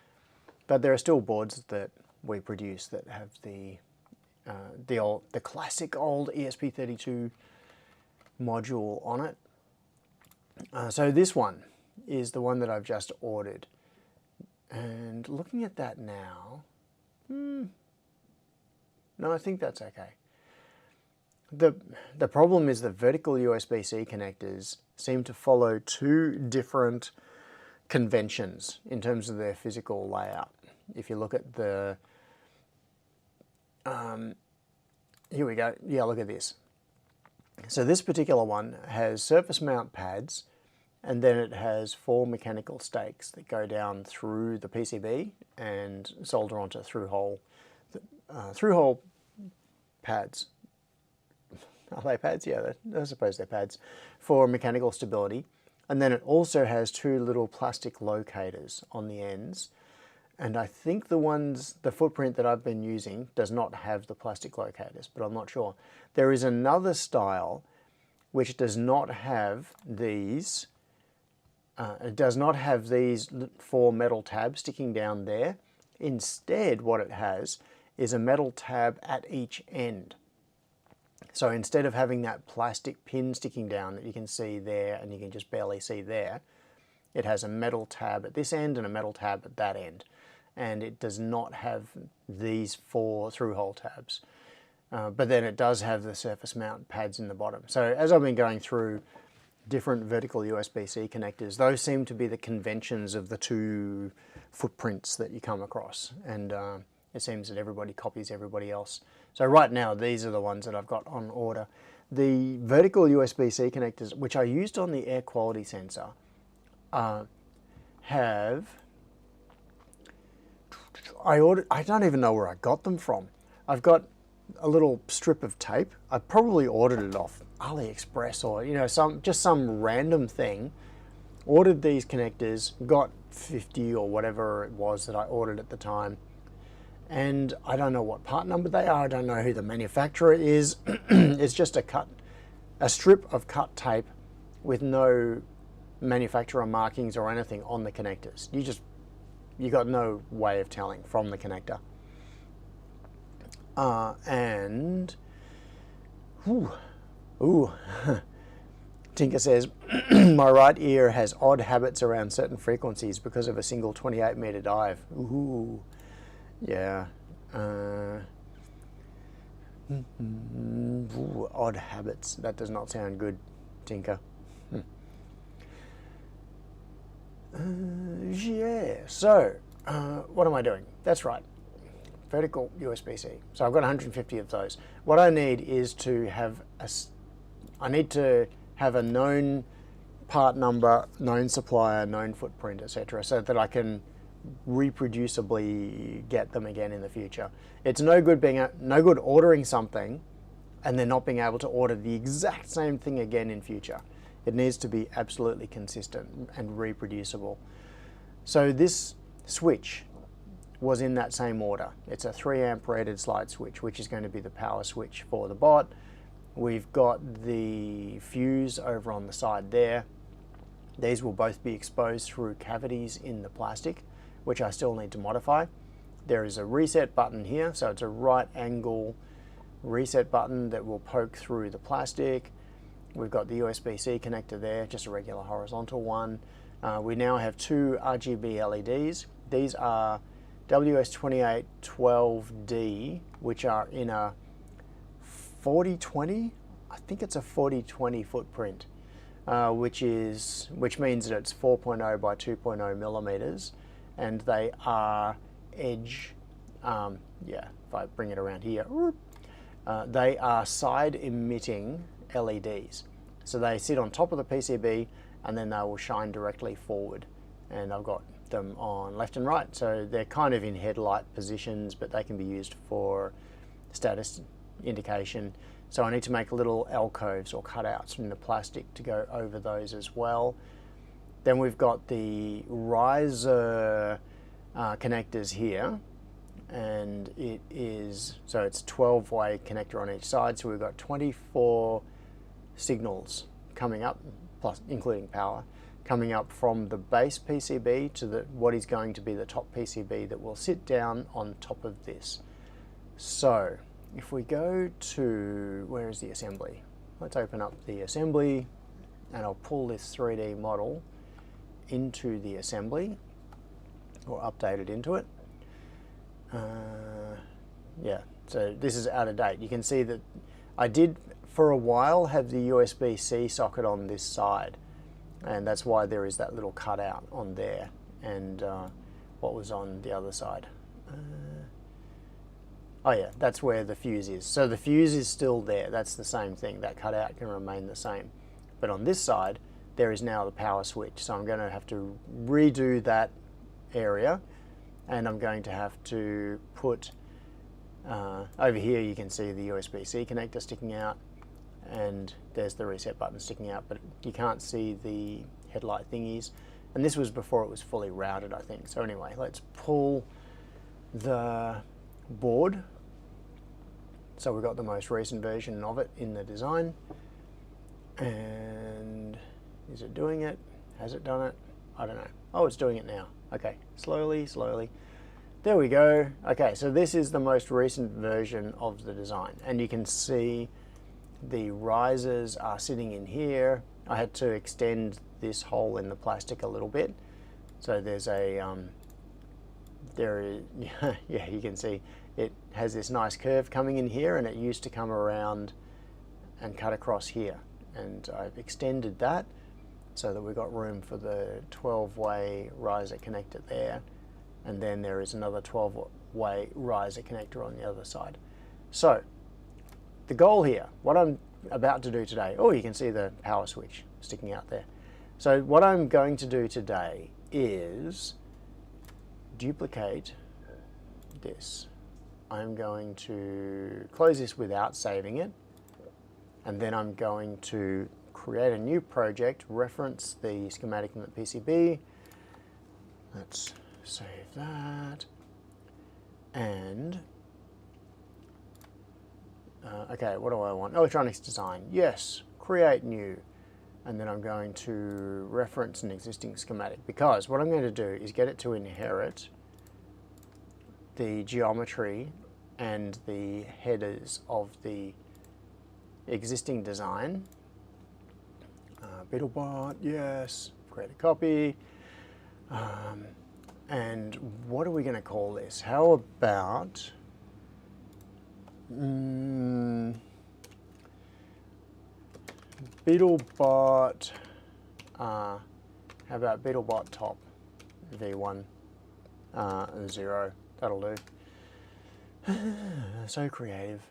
But there are still boards that we produce that have the classic old ESP32 module on it. So this one is the one that I've just ordered. And looking at that now, no, I think that's okay. The problem is the vertical USB-C connectors seem to follow 2 different conventions in terms of their physical layout. If you look at the, here we go, yeah, look at this. So this particular one has surface mount pads, and then it has 4 mechanical stakes that go down through the PCB and solder onto through-hole pads. Are they pads? Yeah, I suppose they're pads for mechanical stability. And then it also has 2 little plastic locators on the ends. And I think the footprint that I've been using does not have the plastic locators, but I'm not sure. There is another style which does not have these. It does not have these 4 metal tabs sticking down there. Instead, what it has is a metal tab at each end. So instead of having that plastic pin sticking down that you can see there and you can just barely see there, it has a metal tab at this end and a metal tab at that end. And it does not have these 4 through-hole tabs. But then it does have the surface mount pads in the bottom. So as I've been going through different vertical USB-C connectors, those seem to be the conventions of the 2 footprints that you come across. And it seems that everybody copies everybody else. So right now, these are the ones that I've got on order. The vertical USB-C connectors, which I used on the air quality sensor, have... I don't even know where I got them from. I've got a little strip of tape. I probably ordered it off AliExpress or just some random thing. Ordered these connectors, got 50 or whatever it was that I ordered at the time. And I don't know what part number they are. I don't know who the manufacturer is. It's just a strip of cut tape with no manufacturer markings or anything on the connectors. You got no way of telling from the connector. Tinker says, my right ear has odd habits around certain frequencies because of a single 28-meter dive. Ooh, yeah. Odd habits. That does not sound good, Tinker. Yeah, so what am I doing? That's right, vertical USB-C. So I've got 150 of those. What I need is to have a known part number, known supplier, known footprint, etc., so that I can reproducibly get them again in the future. It's no good ordering something and then not being able to order the exact same thing again in future. It needs to be absolutely consistent and reproducible. So this switch was in that same order. It's a 3 amp rated slide switch, which is going to be the power switch for the bot. We've got the fuse over on the side there. These will both be exposed through cavities in the plastic, which I still need to modify. There is a reset button here, so it's a right angle reset button that will poke through the plastic. We've got the USB-C connector there, just a regular horizontal one. We now have 2 RGB LEDs. These are WS2812D, which are in a 4020, I think it's a 4020 footprint, which means that it's 4.0 by 2.0 millimeters, and they are edge, if I bring it around here, they are side emitting LEDs. So they sit on top of the PCB and then they will shine directly forward. And I've got them on left and right, so they're kind of in headlight positions, but they can be used for status indication. So I need to make little alcoves or cutouts from the plastic to go over those as well. Then we've got the riser connectors here, and it's 12-way connector on each side, so we've got 24 signals coming up, plus including power, coming up from the base PCB to what is going to be the top PCB that will sit down on top of this. So if we go to, where is the assembly? Let's open up the assembly and I'll pull this 3D model into the assembly, or update it into it. So this is out of date. You can see that I did for a while have the USB-C socket on this side, and that's why there is that little cutout on there. And what was on the other side? Oh yeah, that's where the fuse is. So the fuse is still there. That's the same thing. That cutout can remain the same. But on this side, there is now the power switch. So I'm going to have to redo that area, and I'm going to have to put over here you can see the USB-C connector sticking out, and there's the reset button sticking out, but you can't see the headlight thingies. And this was before it was fully routed, I think. So anyway, let's pull the board. So we've got the most recent version of it in the design. And is it doing it? Has it done it? I don't know. Oh, it's doing it now. Okay, slowly, slowly. There we go. Okay, so this is the most recent version of the design, and you can see the risers are sitting in here. I had to extend this hole in the plastic a little bit. So there's a, yeah, you can see it has this nice curve coming in here, and it used to come around and cut across here. And I've extended that so that we've got room for the 12-way riser connector there. And then there is another 12-way riser connector on the other side. So the goal here, what I'm about to do today, oh, you can see the power switch sticking out there. So what I'm going to do today is duplicate this. I'm going to close this without saving it, and then I'm going to create a new project, reference the schematic in the PCB. Let's save that, and okay, what do I want? Electronics design, yes, create new, and then I'm going to reference an existing schematic, because what I'm going to do is get it to inherit the geometry and the headers of the existing design. BeetleBot, yes, create a copy. And what are we going to call this? How about BeetleBot, how about BeetleBot top V1 0, that'll do. So creative.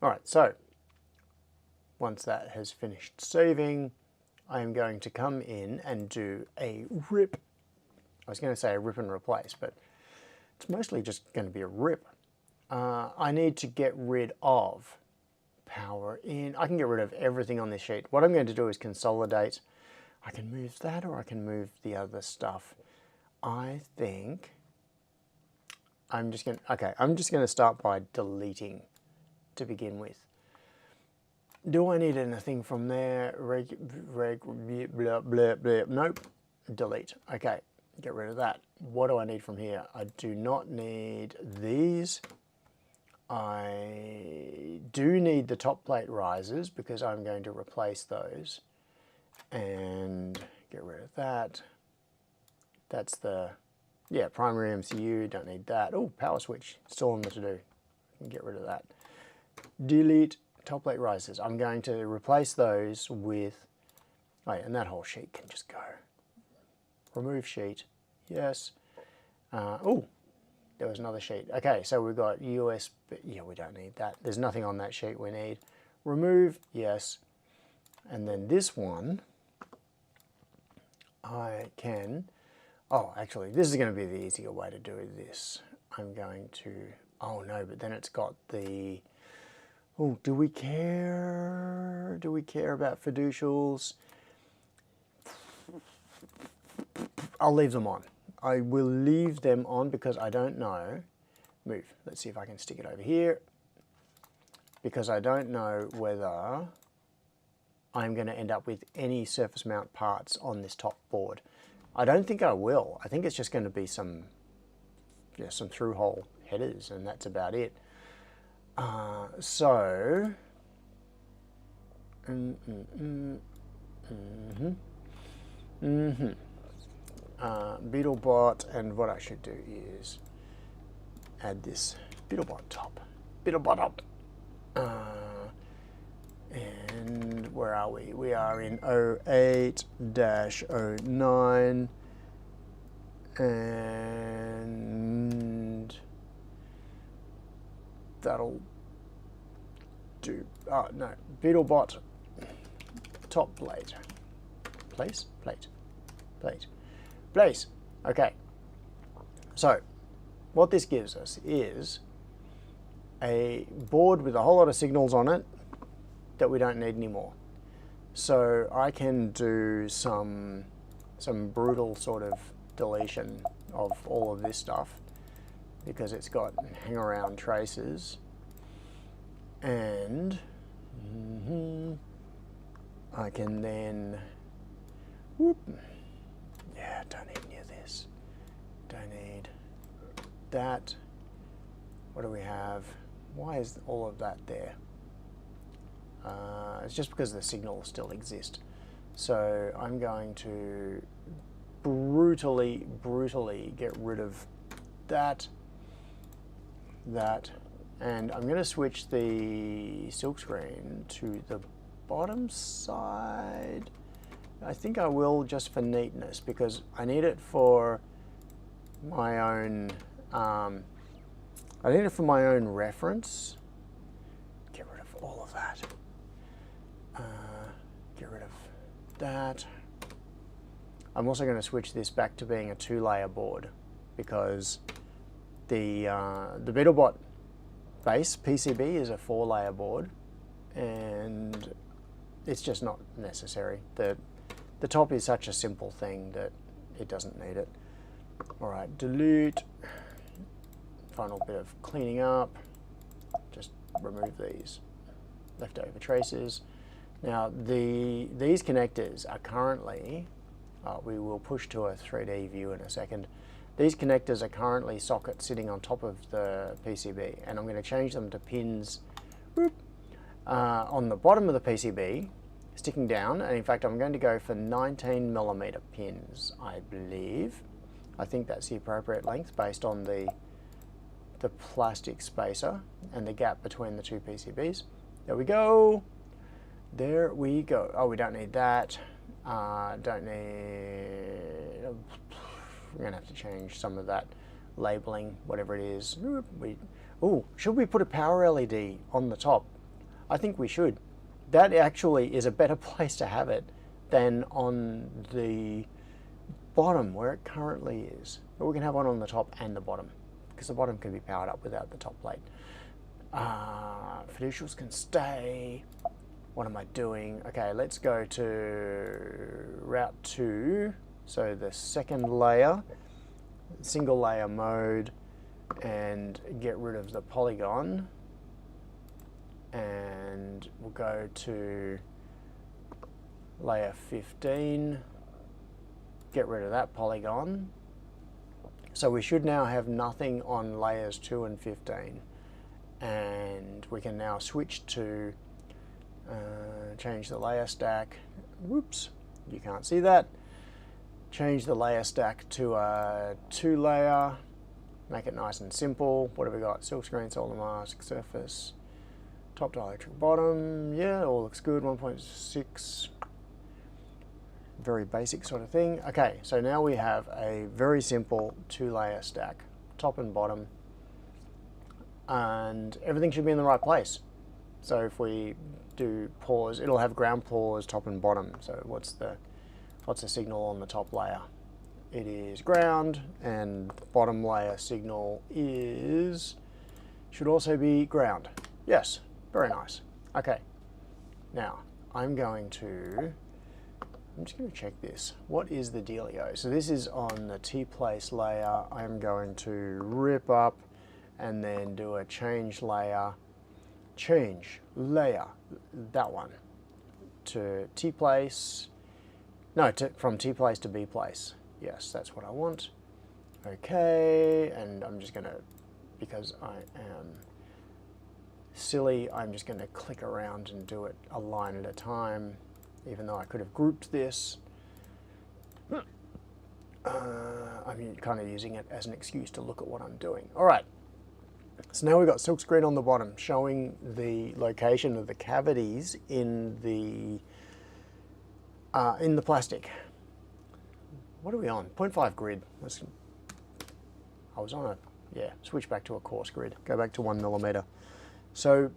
Alright, so once that has finished saving, I'm going to come in and do a rip. I was going to say a rip and replace, but it's mostly just going to be a rip. I need to get rid of power in. I can get rid of everything on this sheet. What I'm going to do is consolidate. I can move that or I can move the other stuff. I think I'm just going to start by deleting to begin with. Do I need anything from there? Blah, blah, blah. Nope. Delete. Okay, get rid of that. What do I need from here? I do not need these. I do need the top plate risers because I'm going to replace those. And get rid of that. That's the, yeah, primary MCU, don't need that. Oh, power switch, still on the to-do. Get rid of that. Delete top plate risers. I'm going to replace those with, oh yeah, and that whole sheet can just go. Remove sheet, yes. Oh, there was another sheet. Okay, so we've got USB, yeah, we don't need that. There's nothing on that sheet we need. Remove, yes. And then this one, I can, oh, actually, this is going to be the easier way to do this. I'm going to, oh no, but then it's got the, oh, do we care? Do we care about fiducials? I'll leave them on. I will leave them on because I don't know. Move. Let's see if I can stick it over here. Because I don't know whether I'm going to end up with any surface mount parts on this top board. I don't think I will. I think it's just going to be some, yeah, some through hole headers, and that's about it. BeetleBot, and what I should do is add this BeetleBot top. BeetleBot up. And where are we? We are in 08-09, and that'll do. Oh no, BeetleBot top plate. Place? Plate. Plate. Place. Okay. So, what this gives us is a board with a whole lot of signals on it that we don't need anymore. So I can do some brutal sort of deletion of all of this stuff because it's got hang around traces, and I can then, whoop, yeah, don't need any of this, don't need that. What do we have? Why is all of that there? It's just because the signals still exist. So I'm going to brutally get rid of that, and I'm going to switch the silkscreen to the bottom side. I think I will, just for neatness, because I need it for my own, reference. Get rid of all of that. Get rid of that. I'm also going to switch this back to being a 2-layer board because the BeetleBot base PCB is a 4-layer board, and it's just not necessary. The top is such a simple thing that it doesn't need it. All right, delete. Final bit of cleaning up. Just remove these leftover traces. Now these connectors are currently, we will push to a 3D view in a second. These connectors are currently sockets sitting on top of the PCB, and I'm going to change them to pins on the bottom of the PCB, sticking down. And in fact, I'm going to go for 19mm pins, I believe. I think that's the appropriate length based on the plastic spacer and the gap between the two PCBs. There we go. There we go. Oh, we don't need that. Don't need. We're gonna have to change some of that labeling, whatever it is. Oh, should we put a power LED on the top? I think we should. That actually is a better place to have it than on the bottom where it currently is. But we can have one on the top and the bottom, because the bottom can be powered up without the top plate. Fiducials can stay. What am I doing? Okay, let's go to Route 2. So the second layer, single layer mode, and get rid of the polygon. And we'll go to layer 15, get rid of that polygon. So we should now have nothing on layers 2 and 15. And we can now switch to change the layer stack. Whoops, you can't see that. Change the layer stack to a 2-layer. Make it nice and simple. What have we got? Silkscreen, solder mask, surface, top dielectric bottom. Yeah, all looks good. 1.6. Very basic sort of thing. Okay, so now we have a very simple 2-layer stack, top and bottom, and everything should be in the right place. So if we do pause, it'll have ground pause, top and bottom. So what's the signal on the top layer? It is ground, and bottom layer signal should also be ground. Yes, very nice. Okay, now I'm just going to check this. What is the dealio? So this is on the T-place layer. I'm going to rip up and then do a change layer, that one, to T-place. No, from T-place to B-place. Yes, that's what I want. Okay, and I'm just going to, because I am silly, I'm just going to click around and do it a line at a time, even though I could have grouped this. I'm kind of using it as an excuse to look at what I'm doing. All right, so now we've got silkscreen on the bottom showing the location of the cavities in the plastic. What are we on? 0.5 grid. I was on switch back to a coarse grid. Go back to 1mm. So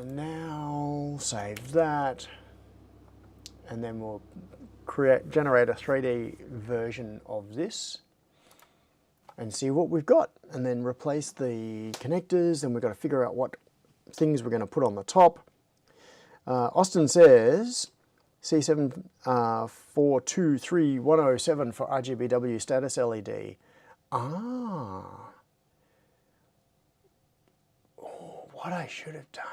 now save that, and then we'll generate a 3D version of this and see what we've got, and then replace the connectors. Then we've got to figure out what things we're going to put on the top. Austin says C742310 for RGBW status LED. What I should have done.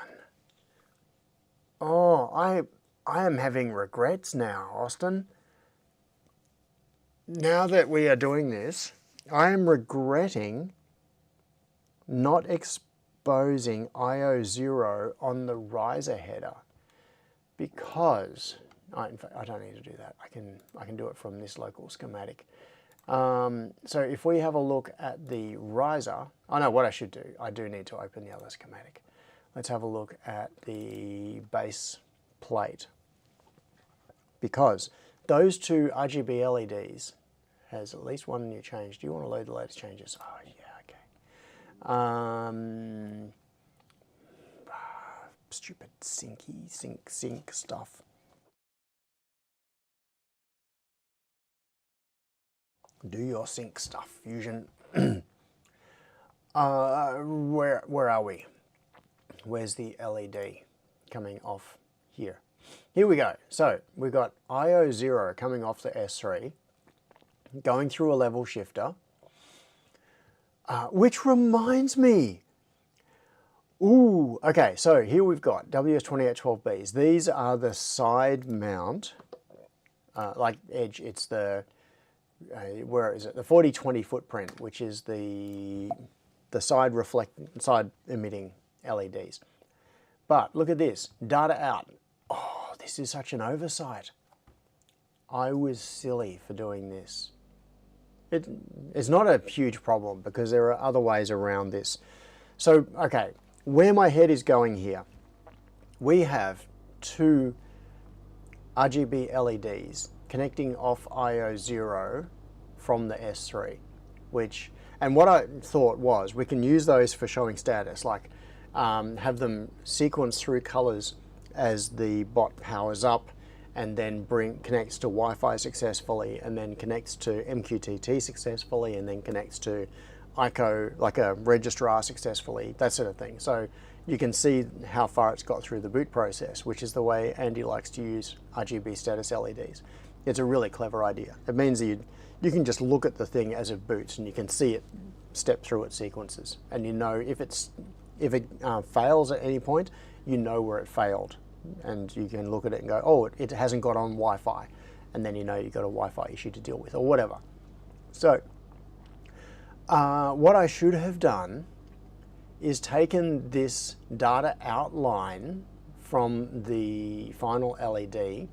I am having regrets now, Austin. Now that we are doing this, I am regretting not exposing IO0 on the riser header, because in fact, I don't need to do that. I can do it from this local schematic. So if we have a look at the riser, I know what I should do. I do need to open the other schematic. Let's have a look at the base plate, because those two RGB LEDs has at least one new change. Do you want to load the latest changes? Oh yeah, okay. Stupid sync stuff. Do your sync stuff, Fusion. Where are we? Where's the LED coming off here? Here we go. So we've got IO0 coming off the S3, going through a level shifter, which reminds me. Ooh, okay, so here we've got WS2812Bs. These are the side mount, like edge, it's the, where is it? The 4020 footprint, which is the side emitting LEDs. But look at this, data out. Oh, this is such an oversight. I was silly for doing this. It's not a huge problem because there are other ways around this. So, okay, where my head is going here, we have two RGB LEDs connecting off IO0 from the S3, and what I thought was we can use those for showing status, like have them sequence through colors as the bot powers up and then connects to Wi-Fi successfully, and then connects to MQTT successfully, and then connects to ICO, like a registrar, successfully, that sort of thing. So you can see how far it's got through the boot process, which is the way Andy likes to use RGB status LEDs. It's a really clever idea. It means that you can just look at the thing as it boots, and you can see it step through its sequences, and you know if it fails at any point, you know where it failed, and you can look at it and go, oh, it hasn't got on Wi-Fi, and then you know you've got a Wi-Fi issue to deal with, or whatever. So what I should have done is taken this data outline from the final LED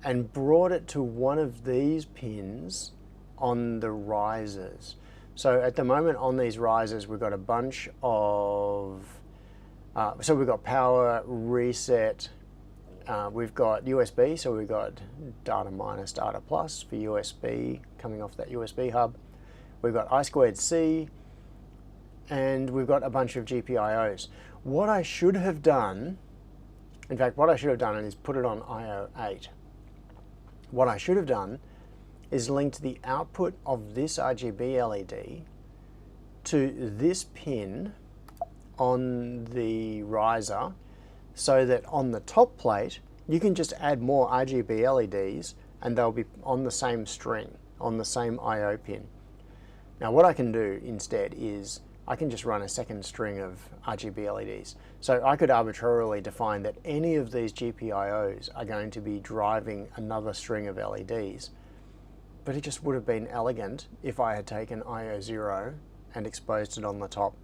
and brought it to one of these pins on the risers. So at the moment on these risers, we've got a bunch of, so we've got power, reset, we've got USB, so we've got data minus, data plus for USB coming off that USB hub. We've got I2C, and we've got a bunch of GPIOs. What I should have done, in fact, what I should have done is put it on IO8. What I should have done is linked the output of this RGB LED to this pin on the riser, so that on the top plate you can just add more RGB LEDs and they'll be on the same string, on the same IO pin. Now what I can do instead is I can just run a second string of RGB LEDs. So I could arbitrarily define that any of these GPIOs are going to be driving another string of LEDs, but it just would have been elegant if I had taken IO0 and exposed it on the top.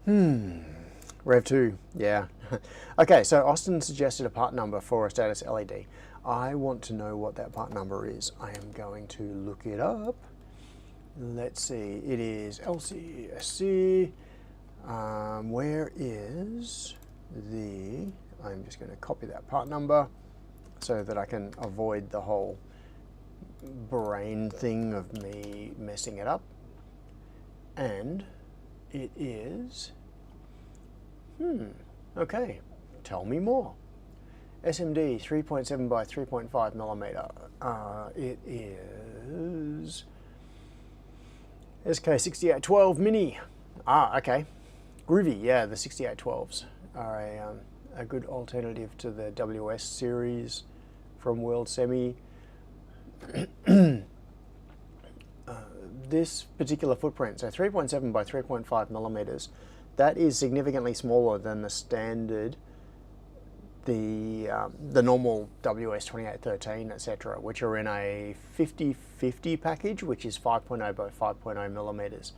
Rev 2, yeah. Okay, so Austin suggested a part number for a status LED. I want to know what that part number is. I am going to look it up. Let's see, it is LCSC. Where is the, I'm just going to copy that part number so that I can avoid the whole brain thing of me messing it up. And it is, okay, tell me more. SMD 3.7 by 3.5 millimeter. It is SK6812 Mini. Okay. Groovy, yeah, the 6812s are a good alternative to the WS series from World Semi. This particular footprint, so 3.7 by 3.5 millimeters, that is significantly smaller than the standard, the normal WS2813, etc., which are in a 50-50 package, which is 5.0 by 5.0 millimeters.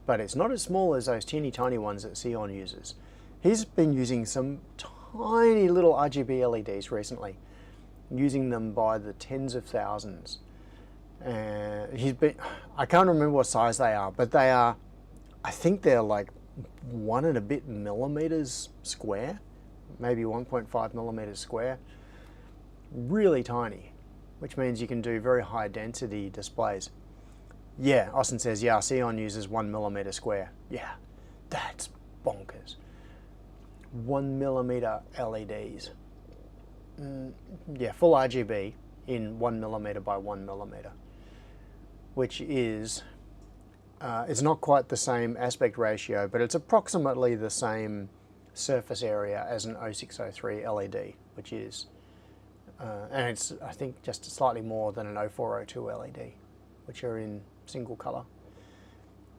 But it's not as small as those teeny tiny ones that Sion uses. He's been using some tiny little RGB LEDs recently, using them by the tens of thousands. I can't remember what size they are, but they are, I think they're like 1 and a bit millimeters square, maybe 1.5 millimeters square. Really tiny, which means you can do very high density displays. Yeah, Austin says, yeah, Sion uses 1 millimeter square. Yeah, that's bonkers. 1 millimeter LEDs. Yeah, full RGB in 1 millimeter by 1 millimeter, which is, it's not quite the same aspect ratio, but it's approximately the same surface area as an 0603 LED, which is, and it's, I think, just slightly more than an 0402 LED, which are in single color.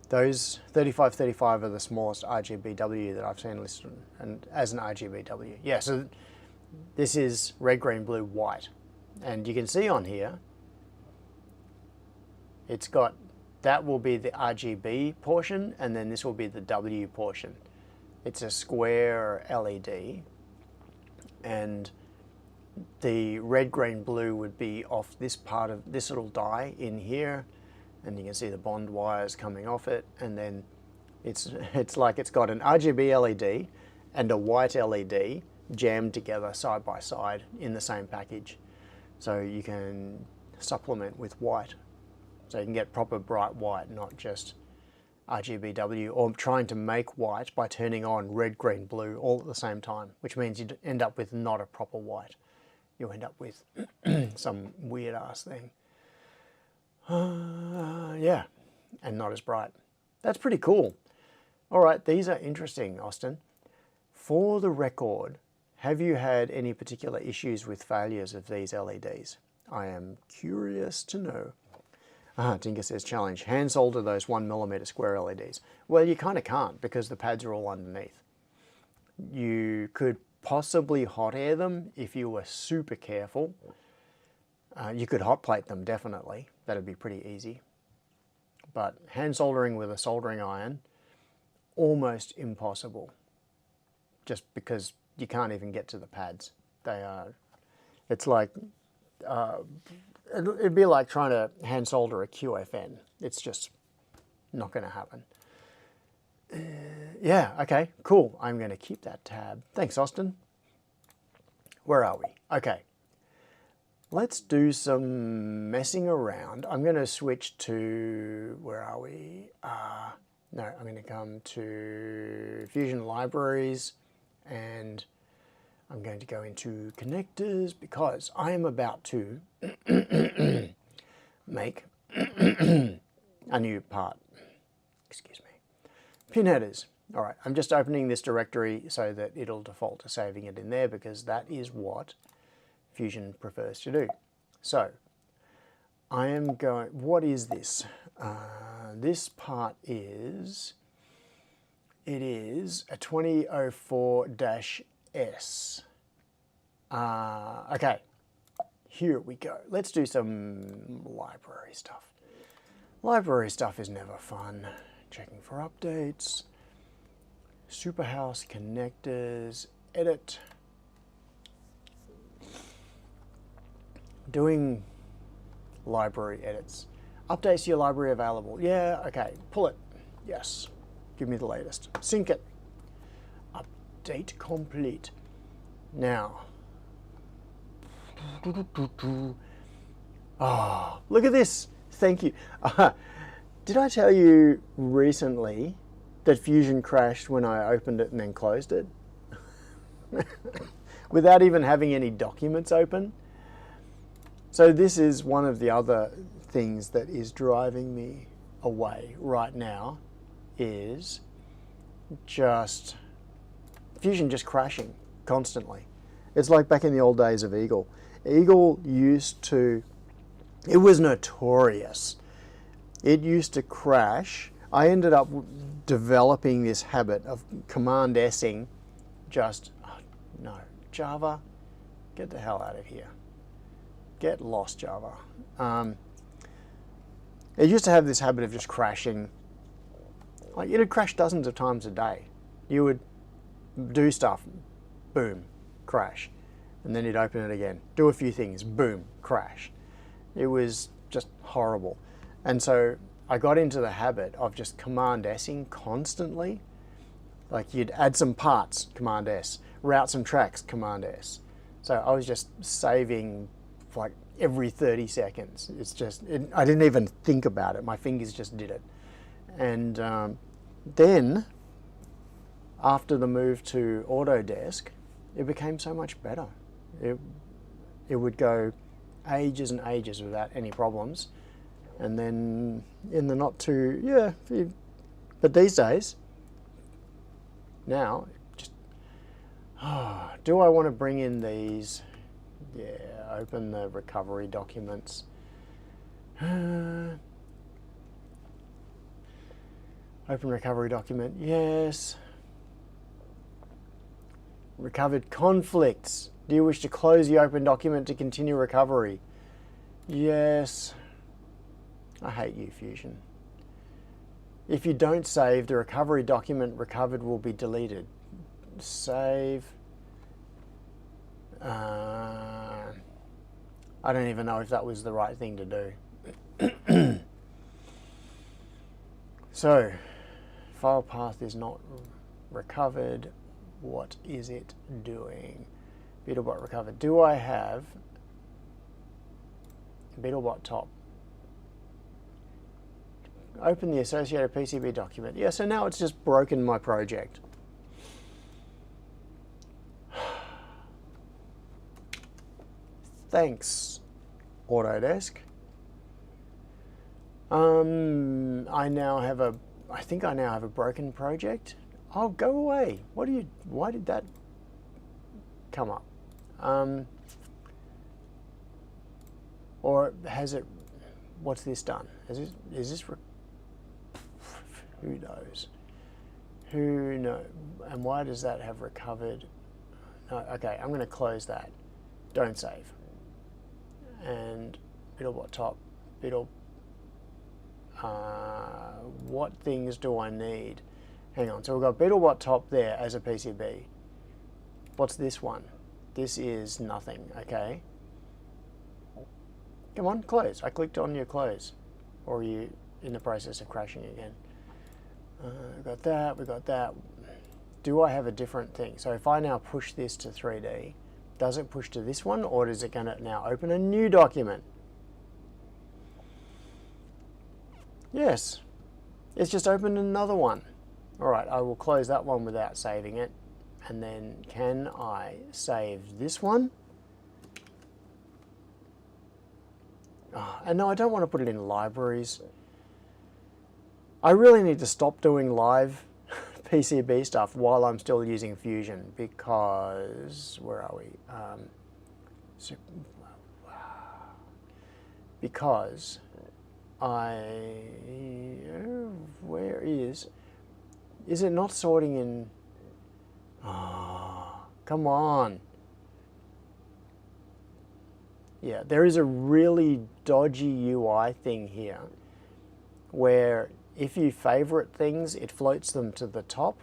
Those 3535 are the smallest RGBW that I've seen listed and as an RGBW. Yeah, so this is red, green, blue, white. And you can see on here, it's got, that will be the RGB portion, and then this will be the W portion. It's a square LED, and the red, green, blue would be off this part of this little die in here, and you can see the bond wires coming off it, and then it's like it's got an RGB LED and a white LED jammed together side by side in the same package. So you can supplement with white. So you can get proper bright white, not just RGBW, or trying to make white by turning on red, green, blue all at the same time, which means you end up with not a proper white. You end up with some weird ass thing. Yeah, and not as bright. That's pretty cool. All right, these are interesting, Austin. For the record, have you had any particular issues with failures of these LEDs? I am curious to know. Tinker says, challenge, hand solder those 1mm square LEDs. Well, you kind of can't because the pads are all underneath. You could possibly hot air them if you were super careful. You could hot plate them, definitely. That'd be pretty easy. But hand soldering with a soldering iron, almost impossible. Just because you can't even get to the pads. They are, it's like, it'd be like trying to hand solder a QFN. It's just not going to happen. Yeah, okay, cool. I'm going to keep that tab. Thanks, Austin. Where are we? Okay. Let's do some messing around. I'm going to switch to, where are we? No, I'm going to come to Fusion Libraries, and I'm going to go into connectors because I am about to make a new part. Excuse me. Pin headers. All right, I'm just opening this directory so that it'll default to saving it in there because that is what Fusion prefers to do. So I am going, what is this? This part is, it is a 2004-S. Okay, here we go. Let's do some library stuff. Library stuff is never fun. Checking for updates. Superhouse connectors, edit. Doing library edits. Updates to your library available. Yeah, okay, pull it. Yes, give me the latest. Sync it. Update complete. Now. Oh, look at this. Thank you. Did I tell you recently that Fusion crashed when I opened it and then closed it? Without even having any documents open? So this is one of the other things that is driving me away right now, is just Fusion just crashing constantly. It's like back in the old days of Eagle. Eagle used to, it was notorious. It used to crash. I ended up developing this habit of Command-S-ing just, oh, no, Java, get the hell out of here. Get lost, Java. It used to have this habit of just crashing. Like, it'd crash dozens of times a day. You would do stuff, boom, crash. And then you'd open it again, do a few things, boom, crash. It was just horrible. And so I got into the habit of just Command-S-ing constantly. Like, you'd add some parts, Command-S, route some tracks, Command-S. So I was just saving like every 30 seconds. It's just, I didn't even think about it. My fingers just did it. And then, after the move to Autodesk, it became so much better. It would go ages and ages without any problems. And then in the not too, yeah, but these days, now, just, do I want to bring in these? Yeah, open the recovery documents. Open recovery document, yes. Recovered conflicts. Do you wish to close the open document to continue recovery? Yes. I hate you, Fusion. If you don't save, the recovery document recovered will be deleted. Save. I don't even know if that was the right thing to do. So, file path is not recovered. What is it doing? BeetleBot recovered. Do I have BeetleBot top? Open the associated PCB document. Yeah, so now it's just broken my project. Thanks, Autodesk. I think I now have a broken project. Oh, go away. Why did that come up? Or has it, what's this done? Is this, who knows? Who knows? And why does that have recovered? No, okay, I'm going to close that. Don't save. And BeetleBot top, what things do I need? Hang on, so we've got BeetleBot top there as a PCB. What's this one? This is nothing, okay. Come on, close. I clicked on your close. Or are you in the process of crashing again? We got that. Do I have a different thing? So if I now push this to 3D, does it push to this one, or is it going to now open a new document? Yes, it's just opened another one. All right, I will close that one without saving it. And then can I save this one? Oh, and no, I don't want to put it in libraries. I really need to stop doing live PCB stuff while I'm still using Fusion, because, where are we? Because where is it not sorting in? Oh, come on. Yeah, there is a really dodgy UI thing here where if you favorite things, it floats them to the top,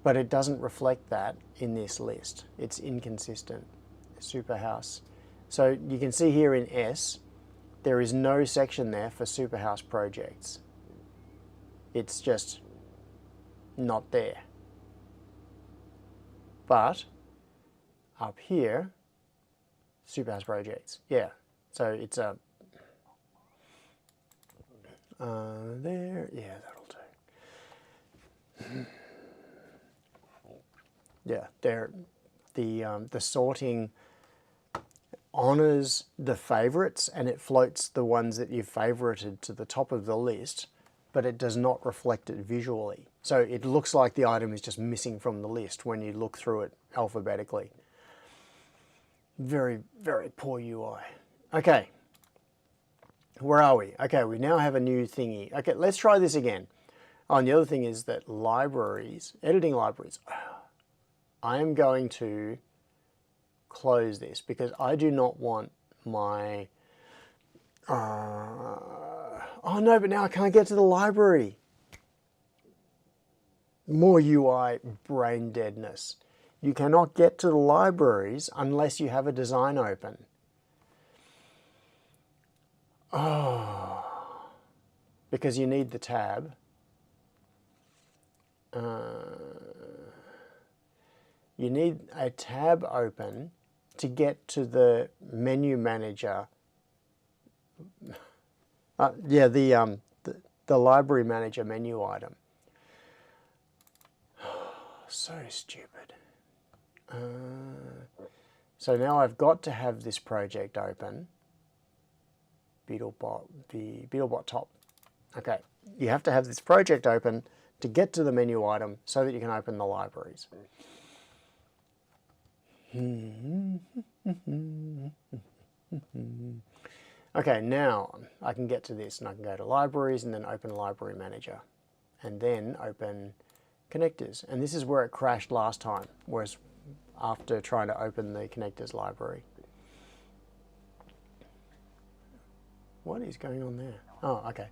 but it doesn't reflect that in this list. It's inconsistent. Superhouse. So you can see here in S, there is no section there for Superhouse projects. It's just not there. But up here, Superhouse projects. Yeah. So it's a there. Yeah, that'll do. Yeah, there. The sorting honors the favorites and it floats the ones that you've favorited to the top of the list, but it does not reflect it visually. So it looks like the item is just missing from the list when you look through it alphabetically. Very, very poor UI. Okay, where are we? Okay, we now have a new thingy. Okay, let's try this again. Oh, and the other thing is that libraries, editing libraries, I am going to close this because I do not want my... oh no, but now I can't get to the library. More UI brain deadness. You cannot get to the libraries unless you have a design open. Oh, because you need the tab. You need a tab open to get to the menu manager. Yeah, the library manager menu item. So stupid. So now I've got to have this project open. BeetleBot, the BeetleBot top. Okay, you have to have this project open to get to the menu item so that you can open the libraries. Okay, now I can get to this and I can go to libraries and then open library manager and then open connectors. And this is where it crashed last time, whereas after trying to open the connectors library. What is going on there? Oh, okay.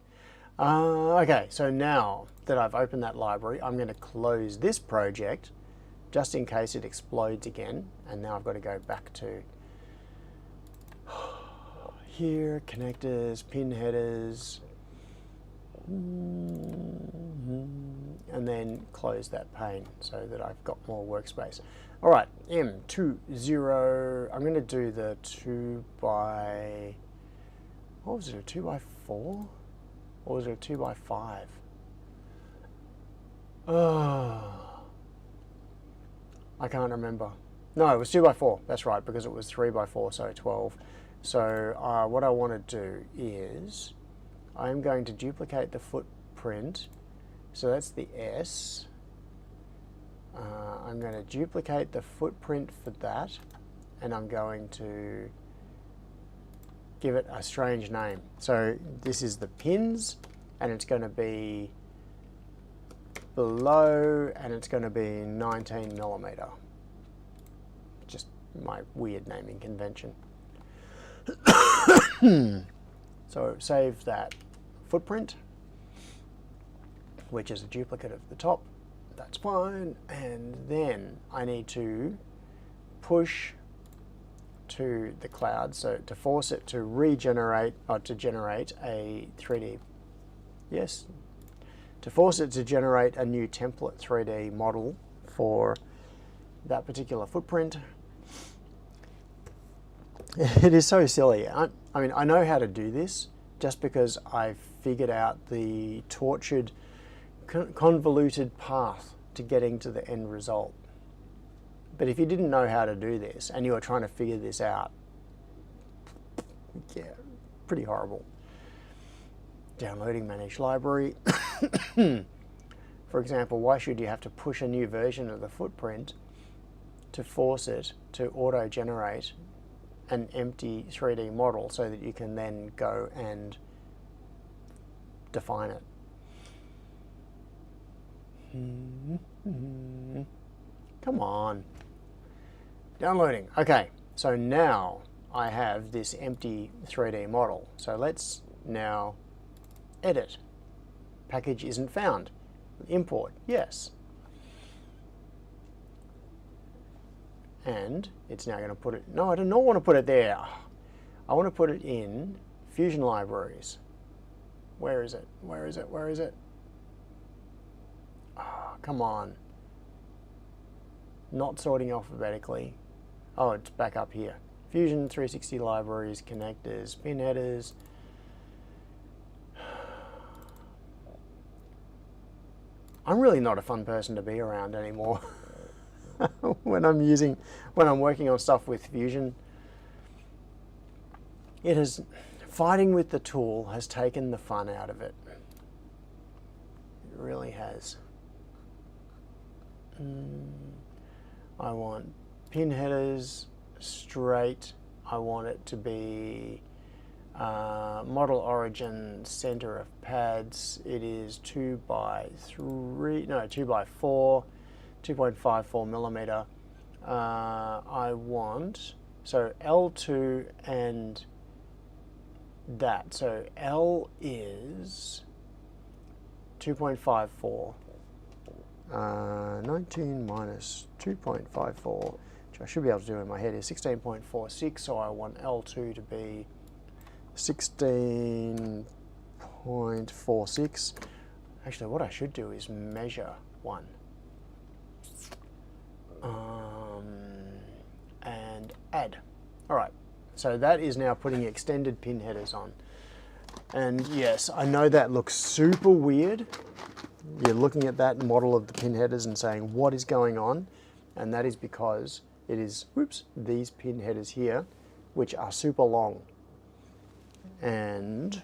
Okay, so now that I've opened that library, I'm going to close this project just in case it explodes again. And now I've got to go back to here, connectors, pin headers, and then close that pane so that I've got more workspace. All right, M20, I'm going to do the 2 by, what was it, a 2 by 4? Or was it a 2x5? Oh, I can't remember. No, it was 2x4. That's right, because it was 3x4, so 12. So what I want to do is I'm going to duplicate the footprint. So that's the S. I'm going to duplicate the footprint for that, and I'm going to give it a strange name. So this is the pins, and it's going to be below, and it's going to be 19 millimeter. Just my weird naming convention. So save that footprint, which is a duplicate of the top. That's fine. And then I need to push to the cloud, so to force it to regenerate, or to generate a 3D, yes, to force it to generate a new template 3D model for that particular footprint. It is so silly. I mean, I know how to do this just because I've figured out the tortured, convoluted path to getting to the end result. But if you didn't know how to do this and you were trying to figure this out, yeah, pretty horrible. Downloading managed library. For example, why should you have to push a new version of the footprint to force it to auto-generate an empty 3D model so that you can then go and define it? Come on. Downloading. Okay, so now I have this empty 3D model. So let's now edit. Package isn't found. Import, yes. And it's now going to put it, no, I do not want to put it there. I want to put it in Fusion Libraries. Where is it? Where is it? Where is it? Oh, come on. Not sorting alphabetically. Oh, it's back up here. Fusion 360 libraries, connectors, pin headers. I'm really not a fun person to be around anymore. when I'm working on stuff with Fusion. Fighting with the tool has taken the fun out of it. It really has. I want pin headers straight. I want it to be model origin center of pads. It is 2x3, no, 2x4, 2.54 millimeter. I want, so L2 and that. So L is 2.54. 19 minus 2.54, which I should be able to do in my head, is 16.46, so I want L2 to be 16.46. Actually, what I should do is measure one. And add. All right, so that is now putting extended pin headers on. And yes, I know that looks super weird. You're looking at that model of the pin headers and saying, what is going on? And that is because it is, whoops, these pin headers here, which are super long. And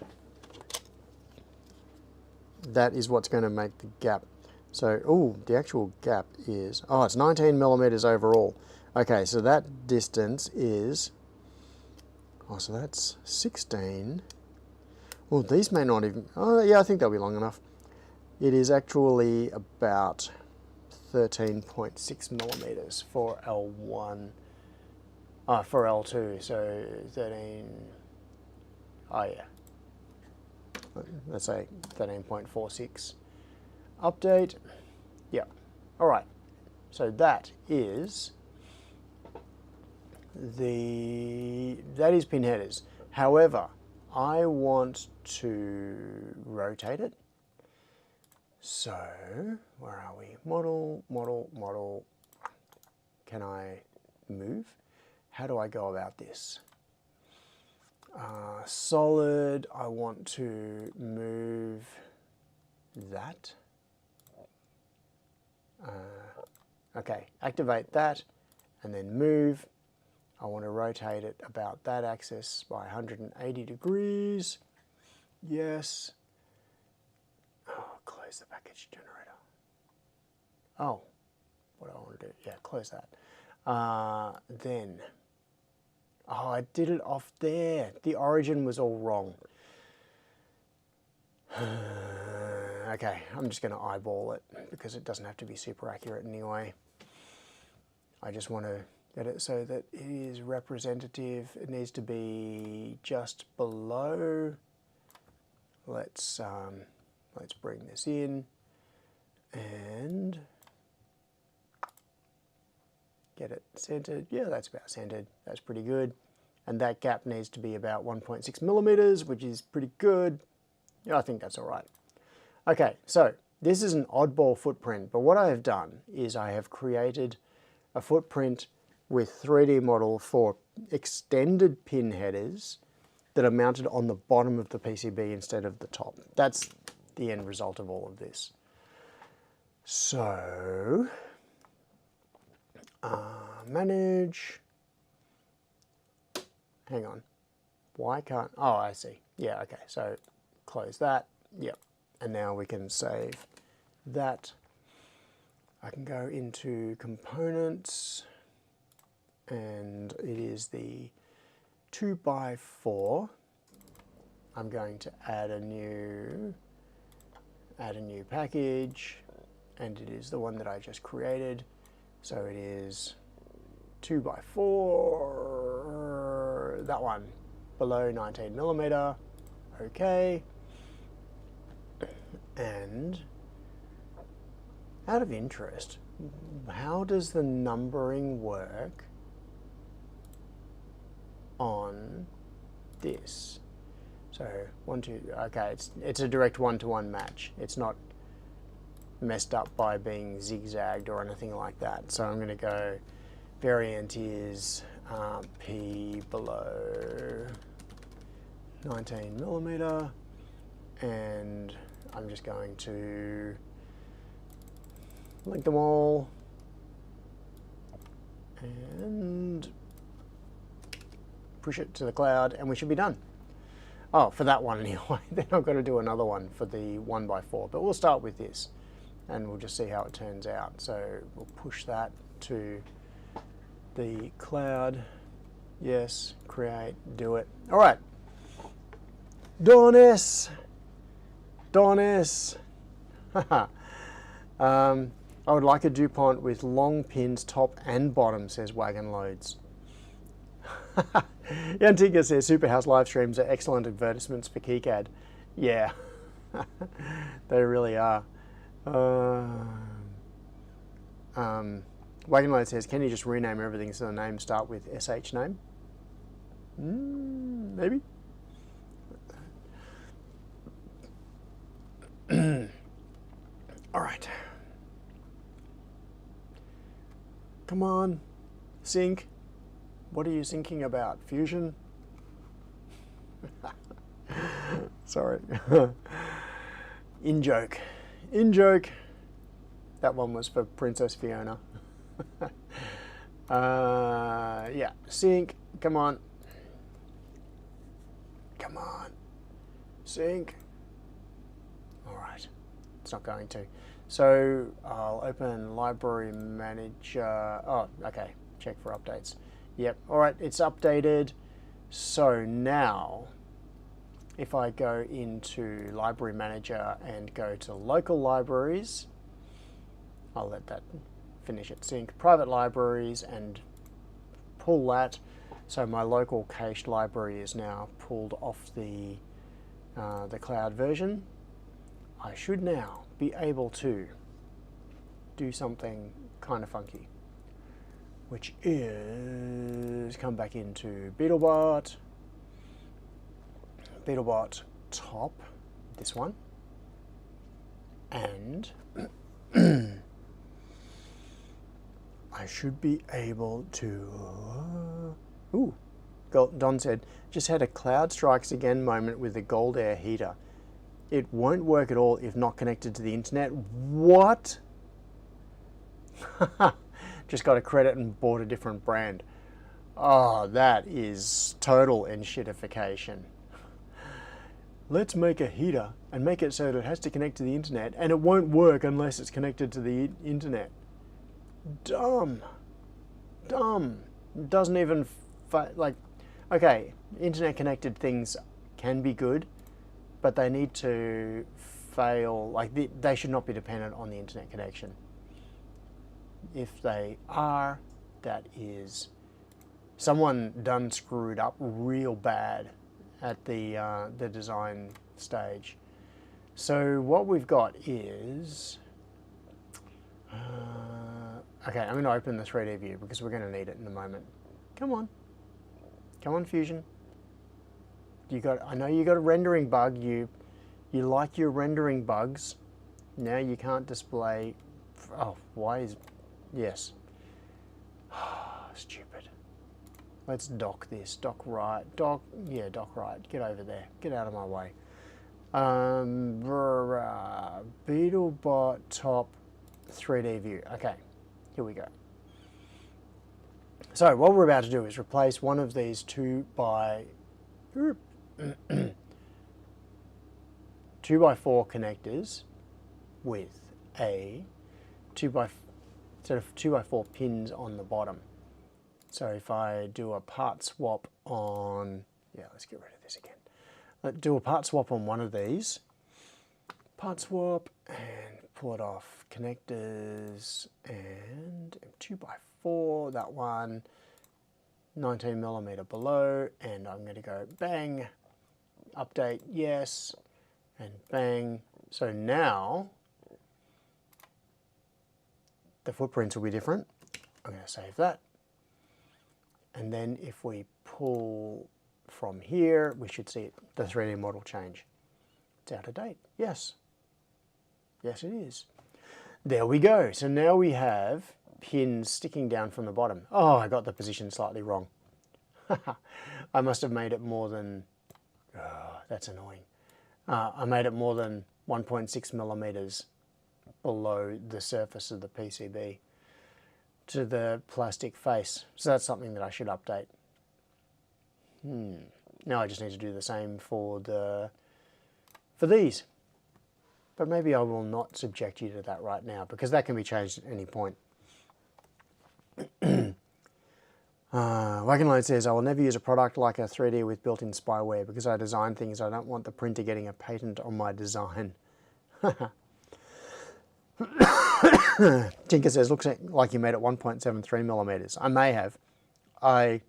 that is what's going to make the gap. So, oh, the actual gap is, oh, it's 19 millimeters overall. Okay, so that distance is, oh, so that's 16. Well, these may not even, oh, yeah, I think they'll be long enough. It is actually about 13.6 millimeters for L1, for L2, so 13, oh yeah, let's say 13.46. Update, yeah, all right, so that is that is pin headers. However, I want to rotate it. So, where are we? Model, model, model. Can I move? How do I go about this? Solid, I want to move that. Okay, activate that and then move. I want to rotate it about that axis by 180 degrees. Yes. Oh, close the package generator. Oh, what do I want to do? Yeah, close that. Then, oh, I did it off there. The origin was all wrong. Okay, I'm just going to eyeball it because it doesn't have to be super accurate anyway. I just want to get it so that it is representative. It needs to be just below. Let's bring this in and get it centered. Yeah, that's about centered. That's pretty good. And that gap needs to be about 1.6 millimeters, which is pretty good. Yeah, I think that's all right. Okay, so this is an oddball footprint, but what I have done is I have created a footprint with 3D model for extended pin headers that are mounted on the bottom of the PCB instead of the top. That's the end result of all of this. So, manage, hang on, why can't, oh, I see. Yeah, okay, so close that, yep. And now we can save that. I can go into components and it is the 2x4. I'm going to add a new package and it is the one that I just created. So it is 2x4, that one, below 19 millimeter, okay. And out of interest, how does the numbering work on this? So 1, 2, okay, it's a direct one-to-one match. It's not messed up by being zigzagged or anything like that. So I'm going to go variant is P below 19 millimeter, and I'm just going to link them all and push it to the cloud, and we should be done. Oh, for that one anyway. Then I've got to do another one for the 1x4, but we'll start with this and we'll just see how it turns out. So we'll push that to the cloud. Yes, create, do it. All right. Donis. I would like a DuPont with long pins top and bottom, says Wagon Loads. Yantika says Superhouse live streams are excellent advertisements for KiCad. Yeah, they really are. Wagon Load says, can you just rename everything so the names start with SH name? Maybe. All right. Come on, sync. What are you syncing about? Fusion? Sorry. In joke. That one was for Princess Fiona. Yeah, sync. Come on. Sync. All right. It's not going to. So I'll open Library Manager. Oh, okay. Check for updates. Yep. All right. It's updated. So now, if I go into Library Manager and go to Local Libraries, I'll let that finish it. Sync Private Libraries and pull that. So my local cached library is now pulled off the cloud version. I should now be able to do something kind of funky, which is come back into BeetleBot, top, this one, and I should be able to, Don said, just had a cloud strikes again moment with the Gold Air heater. It won't work at all if not connected to the internet. What? Just got a credit and bought a different brand. Oh, that is total enshittification. Let's make a heater and make it so that it has to connect to the internet, and it won't work unless it's connected to the internet. Dumb. Dumb. Doesn't even, like, okay, internet connected things can be good, but they need to fail, like they should not be dependent on the internet connection. If they are, that is, someone done screwed up real bad at the design stage. So what we've got is, okay, I'm going to open the 3D view because we're going to need it in a moment. Come on. Come on, Fusion. I know you got a rendering bug. You like your rendering bugs. Now you can't display. Oh, why is? Yes. Stupid. Let's dock this. Dock right. Dock. Yeah, dock right. Get over there. Get out of my way. BeetleBot top 3D view. Okay, here we go. So what we're about to do is replace one of these 2x 2x4 connectors with a 2x4 pins on the bottom. So if I do a part swap on, yeah, let's get rid of this again. Let's do a part swap on one of these. Part swap and pull it off. Connectors and 2x4, that one, 19mm below, and I'm going to go bang, update, yes, and bang. So now the footprints will be different. I'm going to save that. And then if we pull from here, we should see the 3D model change. It's out of date. Yes. Yes, it is. There we go. So now we have pins sticking down from the bottom. Oh, I got the position slightly wrong. I must have made it more than, oh, that's annoying. I made it more than 1.6mm below the surface of the PCB to the plastic face. So that's something that I should update. Now I just need to do the same for these. But maybe I will not subject you to that right now because that can be changed at any point. Wagonload says, I will never use a product like a 3D with built-in spyware because I design things. I don't want the printer getting a patent on my design. Tinker says, looks like you made it 1.73mm. I may have. I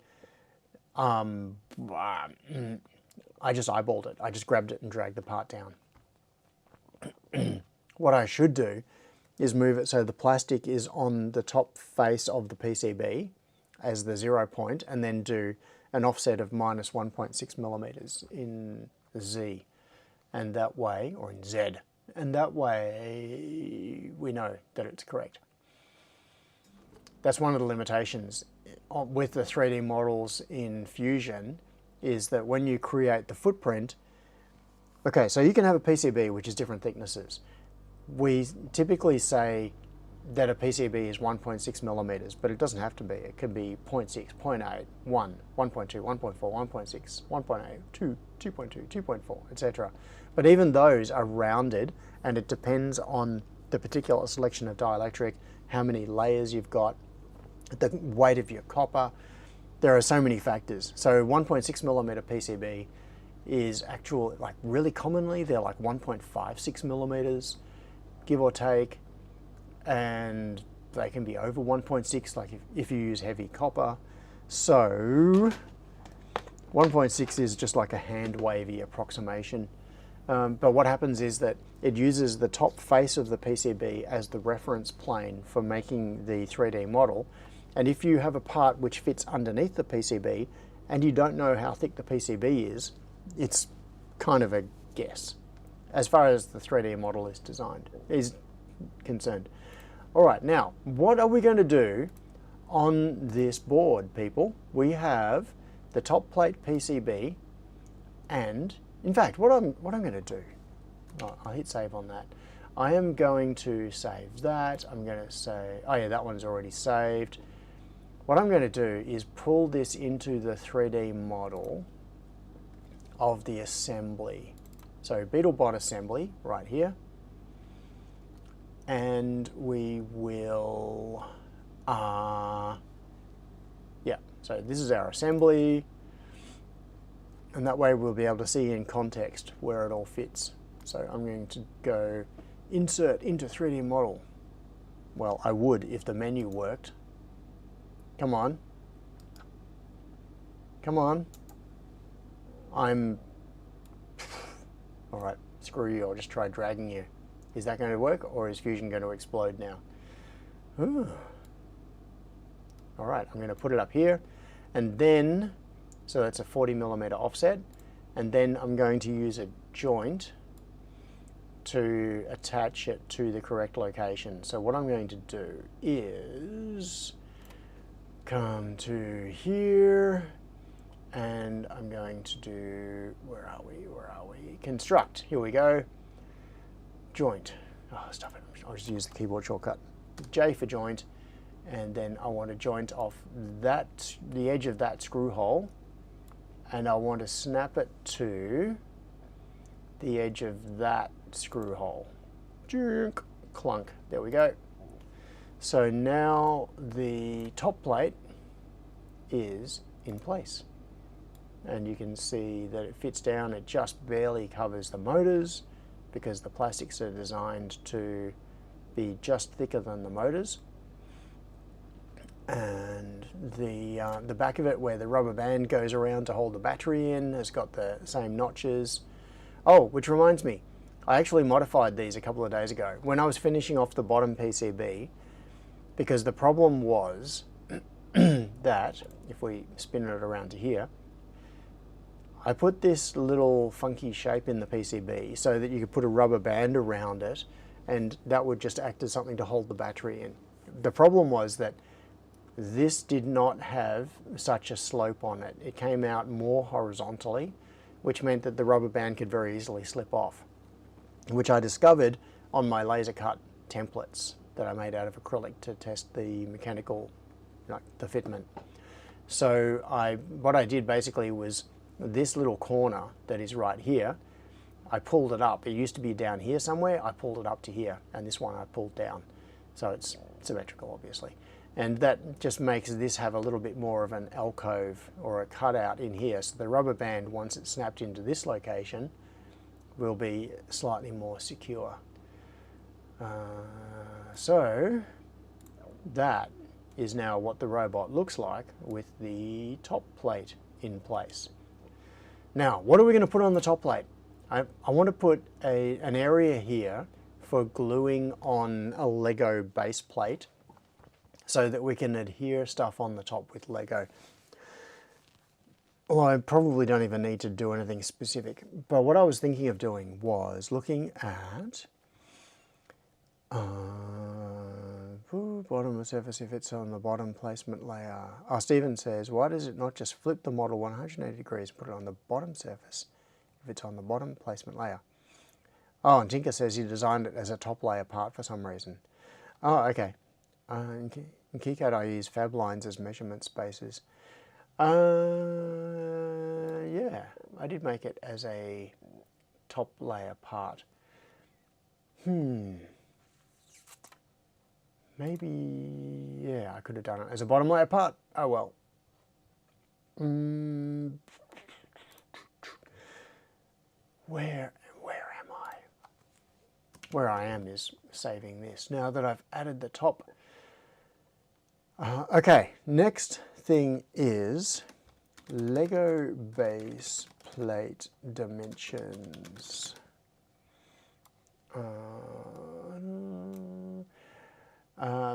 just eyeballed it. I just grabbed it and dragged the part down. What I should do is move it so the plastic is on the top face of the PCB as the 0 point, and then do an offset of minus 1.6mm in Z, and that way, or in Z, and that way we know that it's correct. That's one of the limitations with the 3D models in Fusion, is that when you create the footprint, okay, so you can have a PCB which is different thicknesses. We typically say that a PCB is 1.6mm, but it doesn't have to be. It can be 0.6, 0.8, 1, 1.2, 1.4, 1.6, 1.8, 2, 2.2, 2.4, etc. But even those are rounded, and it depends on the particular selection of dielectric, how many layers you've got, the weight of your copper. There are so many factors. So 1.6mm PCB is actual, like really commonly, they're like 1.56mm, give or take, and they can be over 1.6, like if you use heavy copper. So 1.6 is just like a hand wavy approximation. But what happens is that it uses the top face of the PCB as the reference plane for making the 3D model. And if you have a part which fits underneath the PCB and you don't know how thick the PCB is, it's kind of a guess as far as the 3D model is concerned. All right, now, what are we going to do on this board, people? We have the top plate PCB, and in fact, what I'm going to do, I'll hit save on that. I am going to save that. I'm going to say, oh yeah, that one's already saved. What I'm going to do is pull this into the 3D model of the assembly. So BeetleBot assembly right here. And we will, yeah, so this is our assembly. And that way we'll be able to see in context where it all fits. So I'm going to go insert into 3D model. Well, I would if the menu worked. Come on. Come on. All right, screw you, I'll just try dragging you. Is that going to work, or is Fusion going to explode now? Ooh. All right, I'm going to put it up here, and then, so that's a 40mm offset, and then I'm going to use a joint to attach it to the correct location. So what I'm going to do is come to here, and I'm going to do, where are we? Construct, here we go. Joint, oh stop it, I'll just use the keyboard shortcut. J for joint, and then I want to joint off that, the edge of that screw hole, and I want to snap it to the edge of that screw hole. Clunk, there we go. So now the top plate is in place. And you can see that it fits down, it just barely covers the motors because the plastics are designed to be just thicker than the motors. And the back of it, where the rubber band goes around to hold the battery in, has got the same notches. Oh, which reminds me, I actually modified these a couple of days ago when I was finishing off the bottom PCB, because the problem was that, if we spin it around to here, I put this little funky shape in the PCB so that you could put a rubber band around it, and that would just act as something to hold the battery in. The problem was that this did not have such a slope on it. It came out more horizontally, which meant that the rubber band could very easily slip off, which I discovered on my laser cut templates that I made out of acrylic to test the mechanical, the fitment. So what I did basically was, this little corner that is right here, I pulled it up. It used to be down here somewhere. I pulled it up to here, and this one I pulled down. So it's symmetrical, obviously. And that just makes this have a little bit more of an alcove or a cutout in here. So the rubber band, once it's snapped into this location, will be slightly more secure. So that is now what the robot looks like with the top plate in place. Now, what are we going to put on the top plate? I want to put an area here for gluing on a Lego base plate so that we can adhere stuff on the top with Lego. Well, I probably don't even need to do anything specific, but what I was thinking of doing was looking at bottom of surface if it's on the bottom placement layer. Oh, Stephen says, why does it not just flip the model 180 degrees and put it on the bottom surface if it's on the bottom placement layer? Oh, and Tinker says he designed it as a top layer part for some reason. Oh, okay. In KiCad I use fab lines as measurement spaces. Yeah, I did make it as a top layer part. Maybe, yeah, I could have done it as a bottom layer part. Oh well. Where am I? Where I am is saving this. Now that I've added the top. Okay, next thing is Lego base plate dimensions.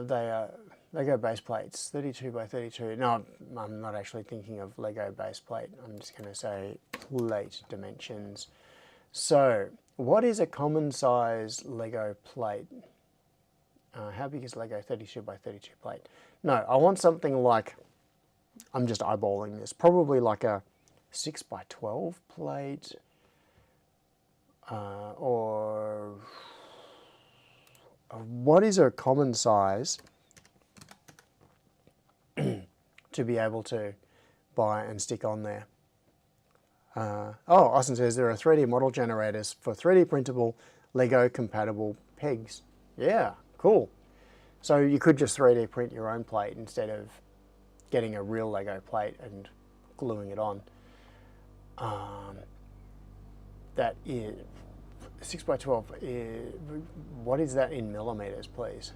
They are Lego base plates, 32 by 32. No, I'm not actually thinking of Lego base plate. I'm just going to say plate dimensions. So, what is a common size Lego plate? How big is Lego 32 by 32 plate? No, I want something like I'm just eyeballing this. Probably like a 6 by 12 plate, or what is a common size to be able to buy and stick on there? Austin says there are 3D model generators for 3D printable Lego compatible pegs. Yeah, cool. So you could just 3D print your own plate instead of getting a real Lego plate and gluing it on. That is 6 by 12. What is that in millimeters, please?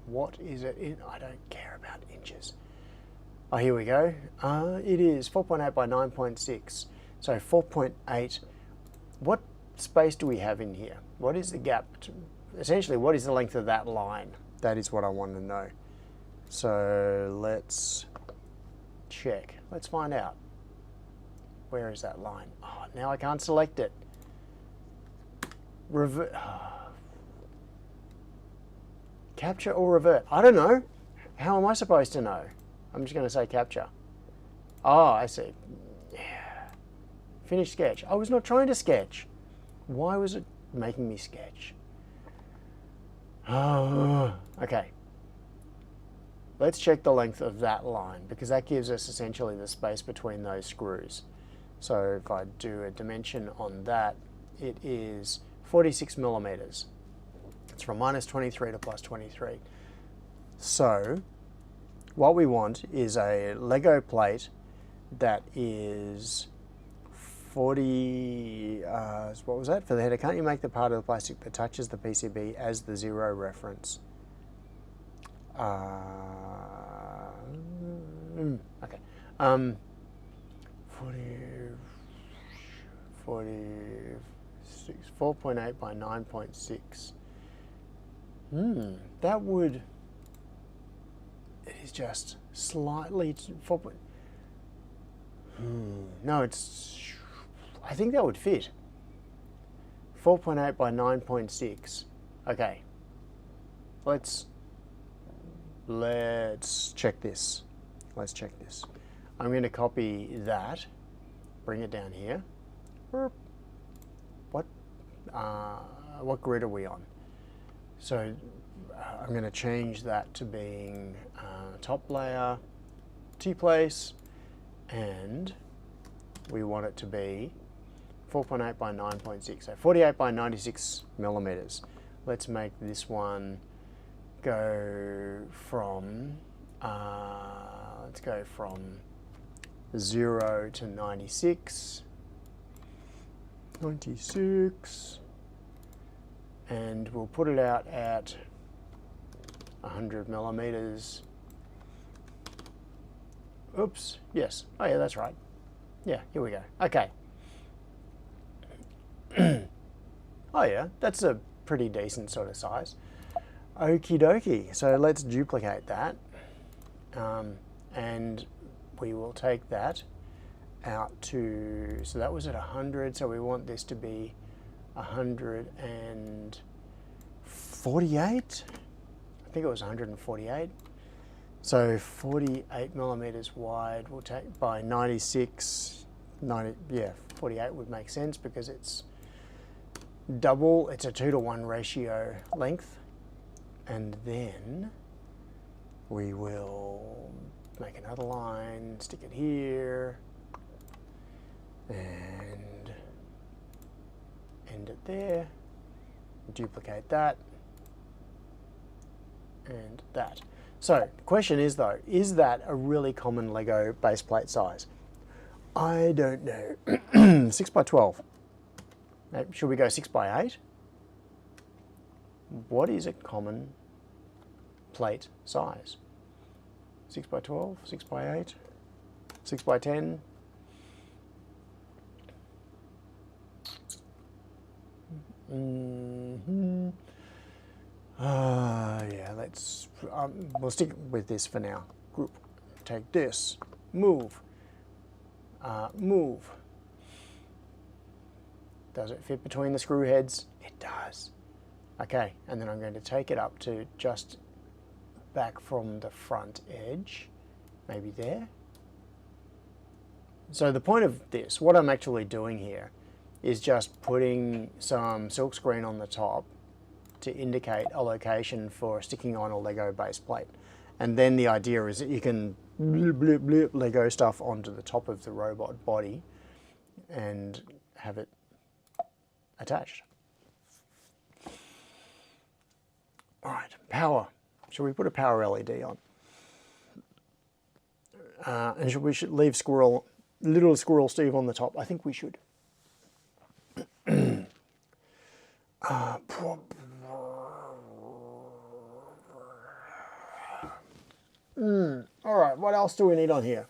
What is it in? I don't care about inches. Oh, here we go. It is 4.8 by 9.6. So 4.8. What space do we have in here? What is the gap? Essentially, what is the length of that line? That is what I want to know. So let's check. Let's find out. Where is that line? Oh, now I can't select it. Capture or revert? I don't know. How am I supposed to know? I'm just going to say capture. Oh, I see. Yeah. Finish sketch. I was not trying to sketch. Why was it making me sketch? Oh, okay. Let's check the length of that line because that gives us essentially the space between those screws. So if I do a dimension on that, it is 46 millimeters. It's from -23 to +23. So what we want is a Lego plate that is 40, what was that? For the header, can't you make the part of the plastic that touches the PCB as the 0 reference? Okay. 46, 4.8 by 9.6. That would, it is just slightly, no, it's, I think that would fit. 4.8 by 9.6. Okay. Let's check this. Let's check this. I'm going to copy that, bring it down here. What grid are we on? So I'm going to change that to being top layer, T-place, and we want it to be 4.8 by 9.6, so 48 by 96 millimeters. Let's make this one go from, let's go from 0 to 96, and we'll put it out at 100 millimeters. Oops, yes, oh yeah, that's right. Yeah, here we go, okay. Oh yeah, that's a pretty decent sort of size. Okie dokie, so let's duplicate that. And we will take that out to, so that was at 100, so we want this to be 148? I think it was 148. So 48 millimeters wide, we'll take by 96, 90, yeah, 48 would make sense because it's double, it's a 2-to-1 ratio length. And then we will make another line, stick it here, and end it there, duplicate that, and that. So the question is though, is that a really common Lego base plate size? I don't know. 6 by 12. Should we go 6 by 8? What is a common plate size? 6 by 12, 6 by 8, 6 by 10. Yeah, let's, we'll stick with this for now. Group, take this, move, move. Does it fit between the screw heads? It does. Okay, and then I'm going to take it up to just back from the front edge maybe there. So the point of this, what I'm actually doing here, is just putting some silkscreen on the top to indicate a location for sticking on a Lego base plate. And then the idea is that you can blip, blip, blip Lego stuff onto the top of the robot body and have it attached. All right, power. Should we put a power LED on? And we should leave little squirrel Steve on the top? I think we should. All right, what else do we need on here?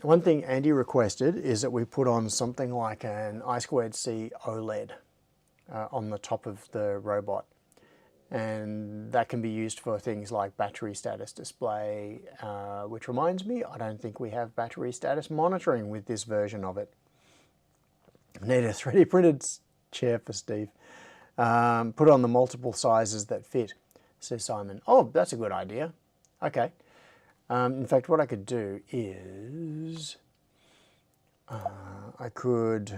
One thing Andy requested is that we put on something like an I2C OLED on the top of the robot. And that can be used for things like battery status display, which reminds me, I don't think we have battery status monitoring with this version of it. Need a 3D printed chair for Steve. Put on the multiple sizes that fit, says Simon. Oh, that's a good idea. Okay. In fact, what I could do is I could...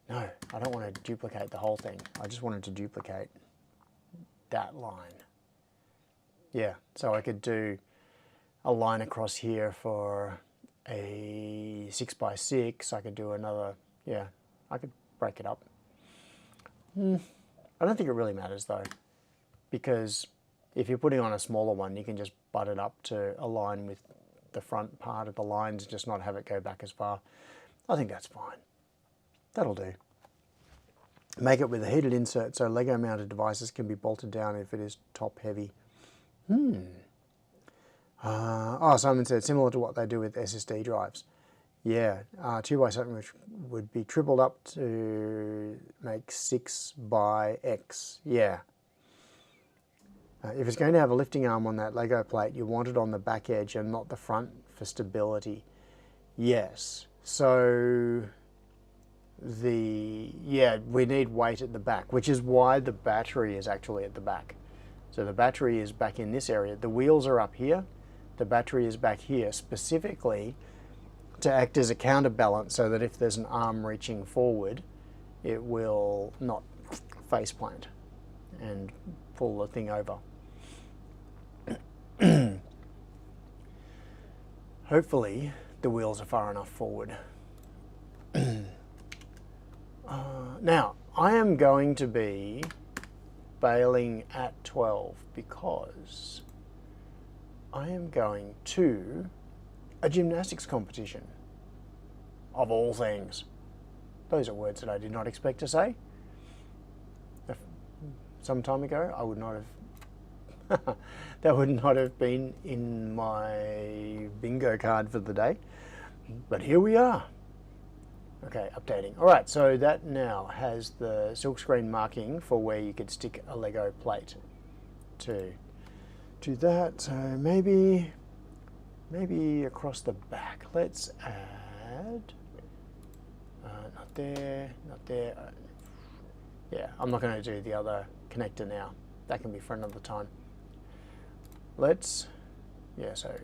No, I don't want to duplicate the whole thing. I just wanted to duplicate that line. Yeah, so I could do a line across here for a 6x6. I could do another, yeah, I could break it up. I don't think it really matters though, because if you're putting on a smaller one, you can just butt it up to align with the front part of the lines, just not have it go back as far. I think that's fine. That'll do. Make it with a heated insert so Lego mounted devices can be bolted down if it is top heavy. Oh, Simon said similar to what they do with SSD drives. Yeah, 2x7 which would be tripled up to make 6x. Yeah. If it's going to have a lifting arm on that Lego plate, you want it on the back edge and not the front for stability. Yes. So we need weight at the back, which is why the battery is actually at the back. So the battery is back in this area. The wheels are up here. The battery is back here, specifically to act as a counterbalance so that if there's an arm reaching forward, it will not face plant and pull the thing over. Hopefully the wheels are far enough forward. Now, I am going to be bailing at 12 because I am going to a gymnastics competition, of all things. Those are words that I did not expect to say. Some time ago, I would not have, that would not have been in my bingo card for the day, but here we are. Okay, updating. All right, so that now has the silkscreen marking for where you could stick a Lego plate to do that. So maybe across the back. Let's add, not there, not there. Yeah, I'm not going to do the other connector now. That can be for another time. So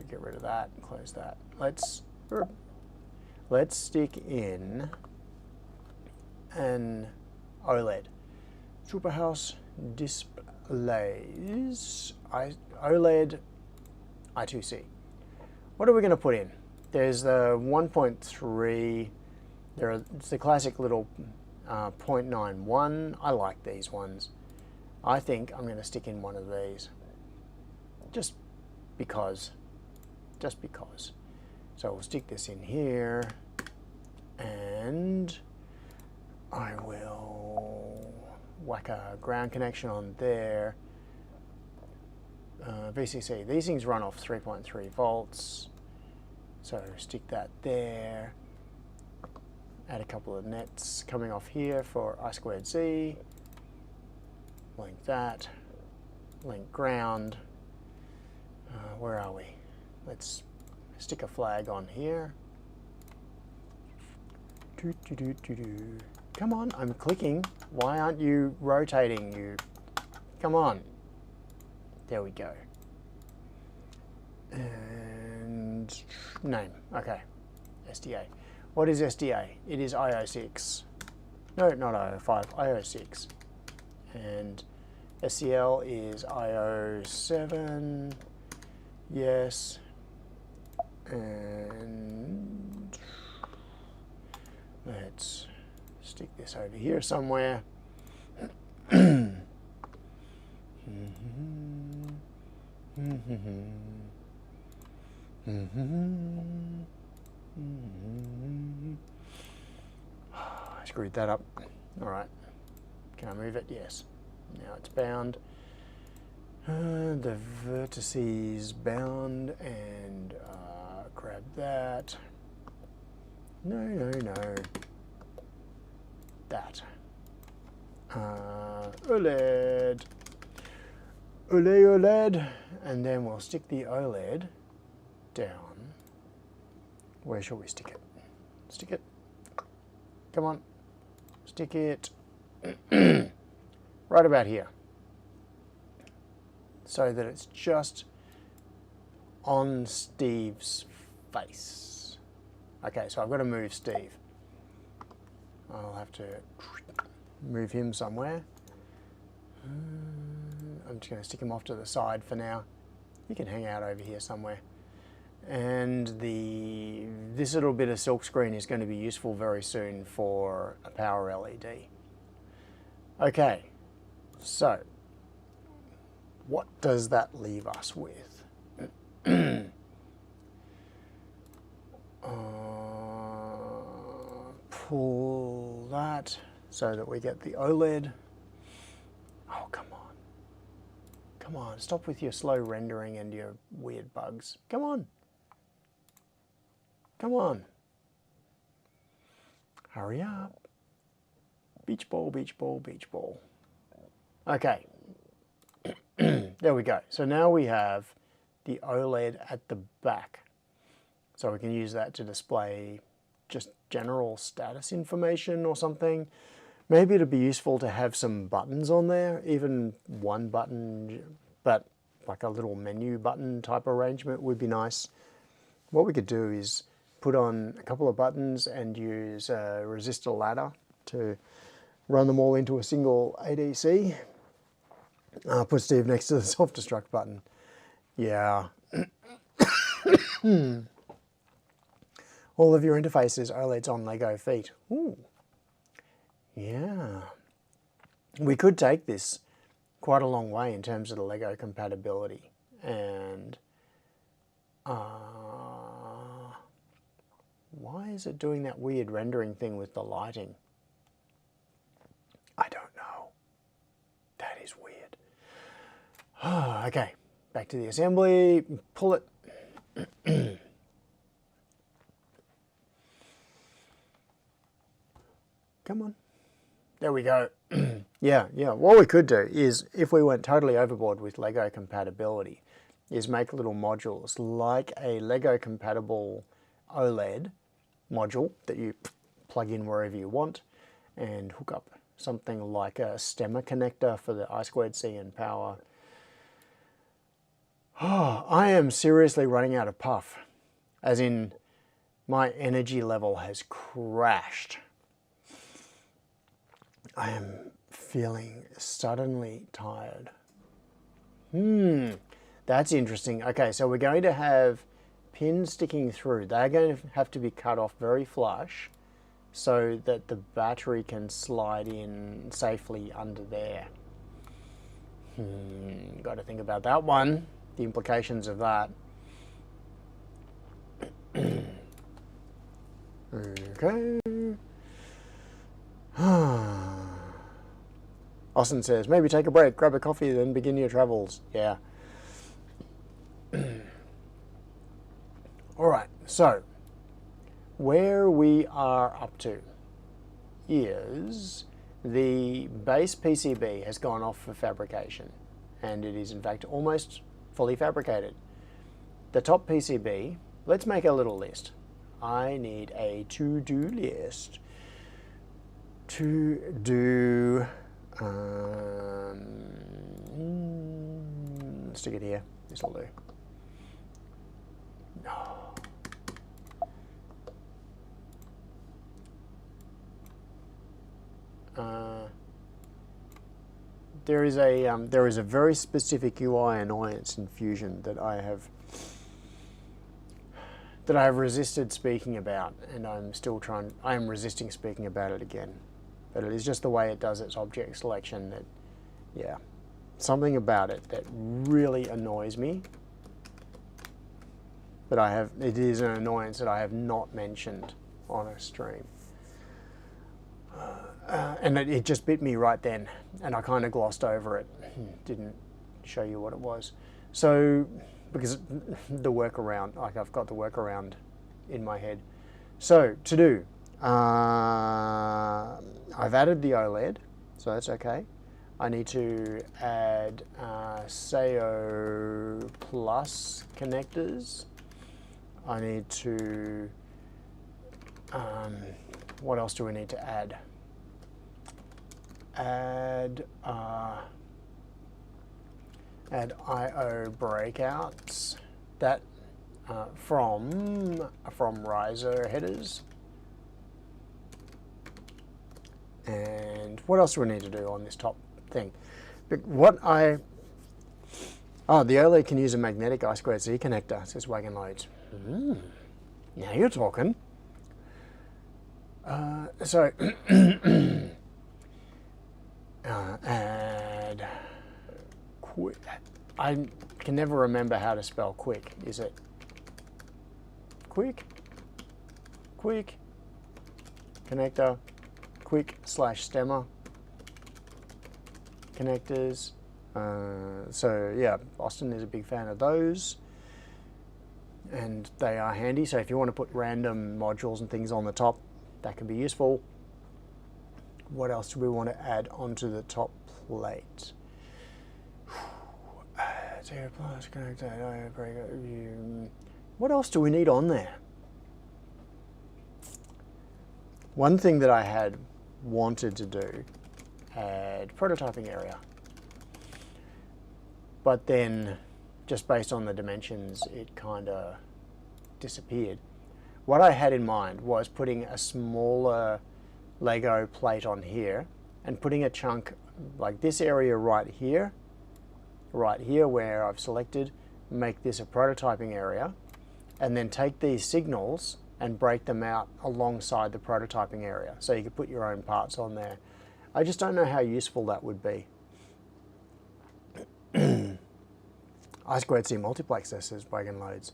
get rid of that, close that. Let's stick in an OLED. Superhouse displays, OLED I2C. What are we going to put in? There's the 1.3, it's the classic little 0.91. I like these ones. I think I'm going to stick in one of these. Just because. So we'll stick this in here, and I will whack a ground connection on there. VCC, these things run off 3.3 volts, so stick that there. Add a couple of nets coming off here for I2C. Link that, link ground. Where are we? Let's stick a flag on here. Come on, I'm clicking. Why aren't you rotating, you Come on. There we go. And name. Okay. SDA. What is SDA? It is IO6. No, not IO5. IO6. And SCL is IO7. Yes. And let's stick this over here somewhere. I screwed that up. All right. Can I move it? Yes. Now it's bound. The vertices bound, and grab that. No, no, no. That. OLED. OLED. And then we'll stick the OLED down. Where shall we stick it? Stick it. Come on. Stick it. Right about here. So that it's just on Steve's face. Okay, so I've got to move Steve. I'll have to move him somewhere. I'm just going to stick him off to the side for now. He can hang out over here somewhere. And this little bit of silk screen is going to be useful very soon for a power LED. Okay, so what does that leave us with? Pull that so that we get the OLED. Oh, come on. Come on, stop with your slow rendering and your weird bugs. Come on. Come on. Hurry up. Beach ball, beach ball, beach ball. Okay. There we go. So now we have the OLED at the back. So we can use that to display just general status information or something. Maybe it'd be useful to have some buttons on there, even one button, but like a little menu button type arrangement would be nice. What we could do is put on a couple of buttons and use a resistor ladder to run them all into a single ADC. Put Steve next to the self-destruct button. Yeah. All of your interfaces, OLEDs on Lego feet. Ooh. Yeah. We could take this quite a long way in terms of the Lego compatibility. And why is it doing that weird rendering thing with the lighting? I don't know. That is weird. Okay, back to the assembly. Pull it. Come on. There we go. Yeah. What we could do is, if we went totally overboard with Lego compatibility, is make little modules like a Lego compatible OLED module that you plug in wherever you want and hook up something like a stemmer connector for the I2C and power. Oh, I am seriously running out of puff, as in my energy level has crashed. I am feeling suddenly tired. That's interesting. Okay, so we're going to have pins sticking through. They're going to have to be cut off very flush so that the battery can slide in safely under there. Got to think about that one, the implications of that. Okay. Austin says, maybe take a break, grab a coffee, then begin your travels. Yeah. All right, so where we are up to is the base PCB has gone off for fabrication, and it is in fact almost fully fabricated. The top PCB, let's make a little list. I need a to-do list to do Stick it here. This will do. There is a very specific UI annoyance in Fusion that I have resisted speaking about, and I am resisting speaking about it again. But it is just the way it does its object selection that, yeah, something about it that really annoys me. But it is an annoyance that I have not mentioned on a stream. And it just bit me right then, and I kind of glossed over it, didn't show you what it was. So, because the workaround, like I've got the workaround in my head. So, to do, I've added the OLED, so that's okay. I need to add SAO Plus connectors. I need to, what else do we need to add? Add I/O breakouts that from riser headers. And what else do we need to do on this top thing? The OLED can use a magnetic I2C connector, says Wagon Loads. Now you're talking. So add quick. I can never remember how to spell quick. Is it quick? Quick connector. Quick / stemmer connectors. So yeah, Austin is a big fan of those, and they are handy. So if you want to put random modules and things on the top, that can be useful. What else do we want to add onto the top plate? What else do we need on there? One thing that I had wanted to do, add prototyping area. But then, just based on the dimensions, it kind of disappeared. What I had in mind was putting a smaller Lego plate on here and putting a chunk like this area right here where I've selected, make this a prototyping area, and then take these signals and break them out alongside the prototyping area. So you could put your own parts on there. I just don't know how useful that would be. I2C multiplexer, says Wagon Loads.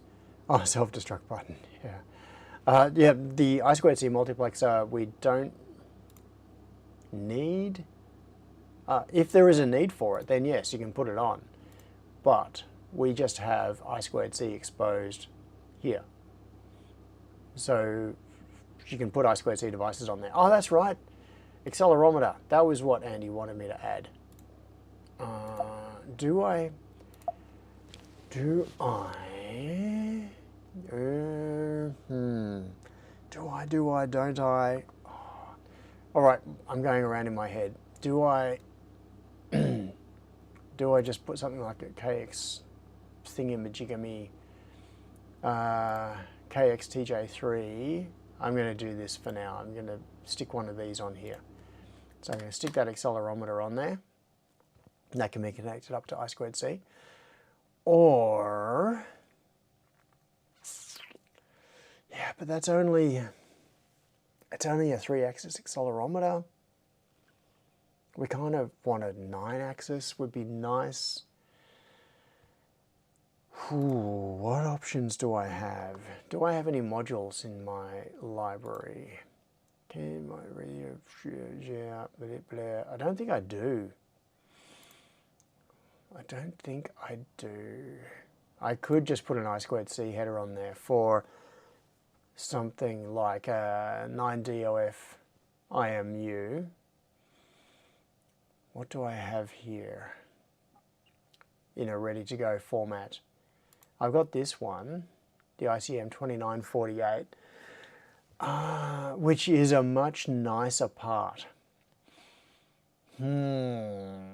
Oh, self-destruct button, yeah. Yeah, the I2C multiplexer we don't need. If there is a need for it, then yes, you can put it on. But we just have I2C exposed here. So you can put I2C devices on there. Oh, that's right. Accelerometer. That was what Andy wanted me to add. Do I? Don't I? Oh. All right, I'm going around in my head. Do I just put something like a KX thingamajigamy, KXTJ3? I'm going to do this for now. I'm going to stick one of these on here. So I'm going to stick that accelerometer on there. And that can be connected up to I2C. Or, yeah, but it's only a 3-axis accelerometer. We kind of want a 9-axis, would be nice. What options do I have? Do I have any modules in my library? I don't think I do. I don't think I do. I could just put an I2C header on there for something like a 9DOF IMU. What do I have here in a ready-to-go format? I've got this one, the ICM 2948, which is a much nicer part. Can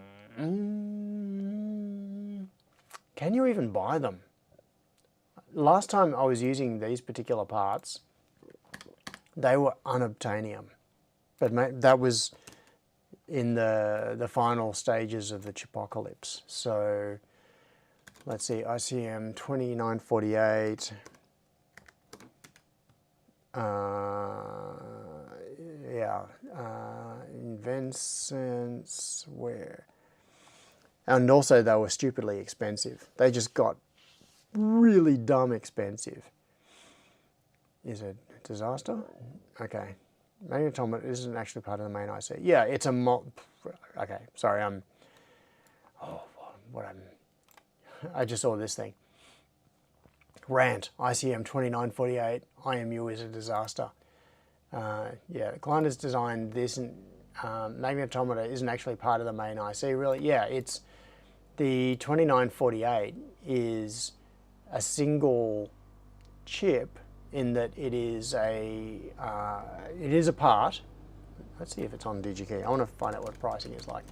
you even buy them? Last time I was using these particular parts, they were unobtainium. But that was in the final stages of the chipocalypse. So let's see, ICM 2948. Invensense, where? And also they were stupidly expensive. They just got really dumb expensive. Is it a disaster? Okay. Magnetometer isn't actually part of the main IC. Yeah, it's a okay, sorry, I just saw this thing. Rant, ICM 2948, IMU is a disaster. Yeah, the client has designed this, and magnetometer isn't actually part of the main IC, really. Yeah, it's the 2948 is a single chip in that it is a part. Let's see if it's on DigiKey. I want to find out what pricing is like.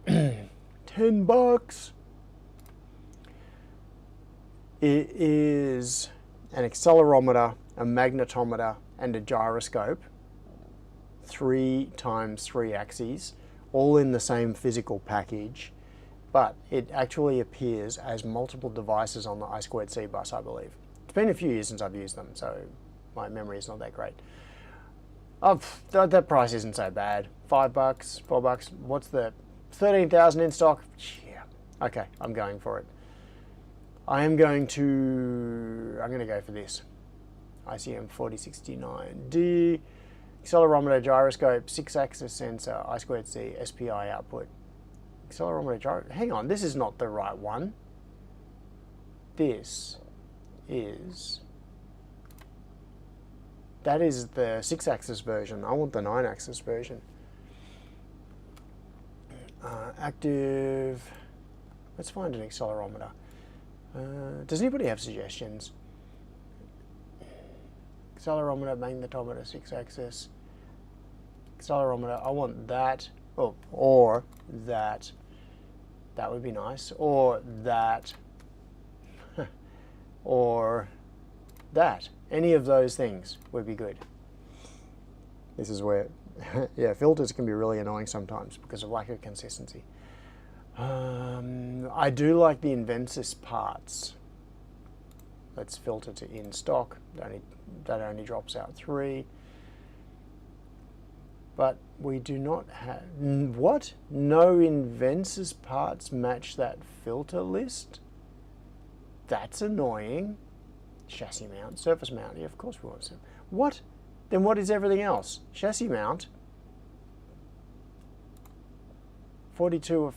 $10. It is an accelerometer, a magnetometer, and a gyroscope. 3 times 3 axes, all in the same physical package, but it actually appears as multiple devices on the I2C bus, I believe. It's been a few years since I've used them, so my memory is not that great. Oh, that price isn't so bad. $5, $4. What's the 13,000 in stock? Yeah. Okay, I'm going for it. I'm going to go for this. ICM 4069D, accelerometer, gyroscope, 6-axis sensor, I2C, SPI output. Accelerometer, gyroscope. Hang on, this is not the right one. This is... That is the 6-axis version. I want the 9-axis version. Active... Let's find an accelerometer. Does anybody have suggestions? Accelerometer, magnetometer, 6-axis. Accelerometer, I want that. Oh, or that. That would be nice. Or that. Or that. Any of those things would be good. This is where, yeah, filters can be really annoying sometimes because of lack of consistency. I do like the Invensis parts. Let's filter to in stock. That only drops out 3. But we do not have... What? No Invensis parts match that filter list? That's annoying. Chassis mount, surface mount. Yeah, of course we want some. What? Then what is everything else? Chassis mount. 42 of...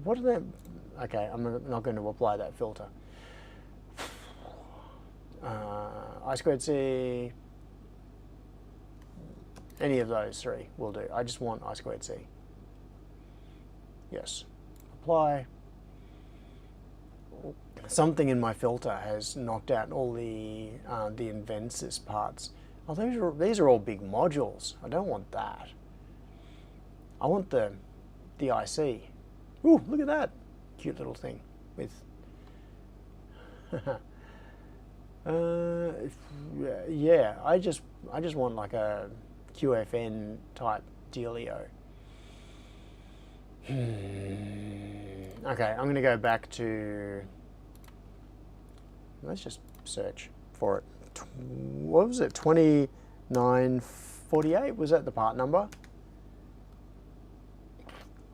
What are they... Okay, I'm not going to apply that filter. I2C... Any of those 3 will do. I just want I2C. Yes. Apply. Something in my filter has knocked out all the Invensis parts. Oh, these are all big modules. I don't want that. I want the IC. Ooh, look at that cute little thing with. Yeah, I just want like a QFN type dealio. Okay, I'm going to go back to. Let's just search for it. What was it? 2948? Was that the part number?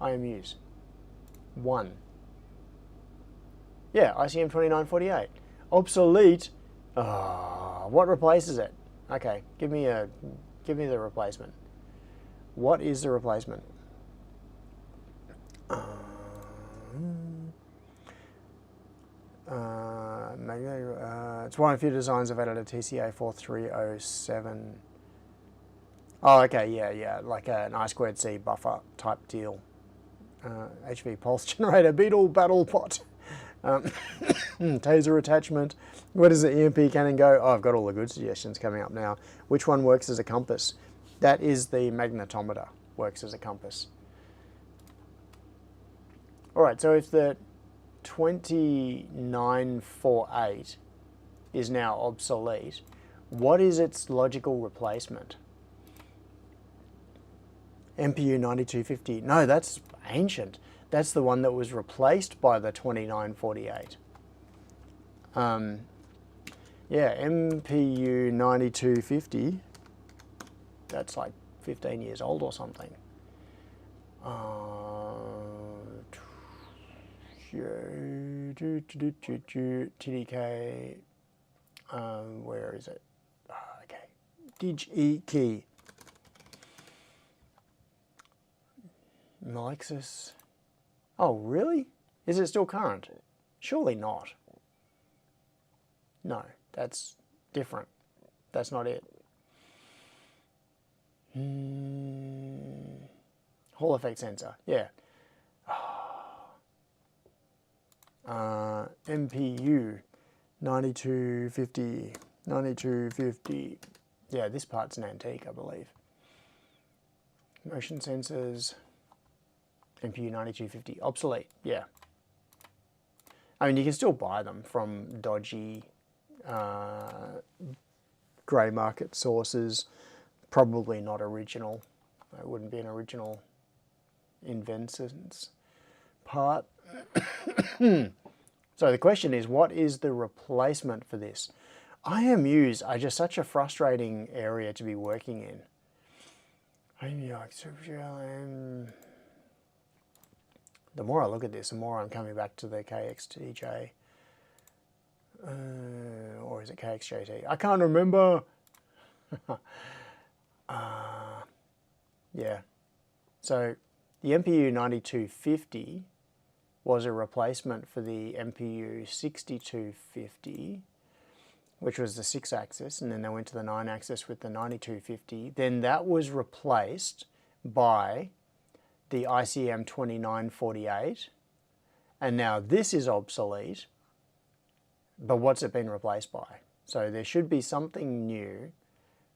IMUs. 1. Yeah, ICM 2948. Obsolete. What replaces it? Okay, give me the replacement. What is the replacement? It's one of a few designs I've added a TCA 4307. Oh, okay, yeah, like an I2C buffer type deal. HV pulse generator, BeetleBot, taser attachment. Where does the EMP cannon go? Oh, I've got all the good suggestions coming up now. Which one works as a compass? That is the magnetometer, works as a compass. All right, so if the 2948 is now obsolete, what is its logical replacement? MPU 9250. No, that's ancient. That's the one that was replaced by the 2948. Yeah, MPU 9250. That's like 15 years old or something. TDK. Where is it? Okay. Dig-E key. Lexus. Oh, really? Is it still current? Surely not. No, that's different. That's not it. Hall effect sensor. Yeah. MPU 9250. 9250. Yeah, this part's an antique, I believe. Motion sensors. MPU 9250, obsolete, yeah. I mean, you can still buy them from dodgy grey market sources. Probably not original. It wouldn't be an original inventions part. So the question is, what is the replacement for this? IMUs are just such a frustrating area to be working in. The more I look at this, the more I'm coming back to the KXTJ. Or is it KXJT? I can't remember. Yeah. So the MPU 9250 was a replacement for the MPU 6250, which was the 6-axis, and then they went to the 9-axis with the 9250. Then that was replaced by the ICM 2948, and now this is obsolete, but what's it been replaced by? So there should be something new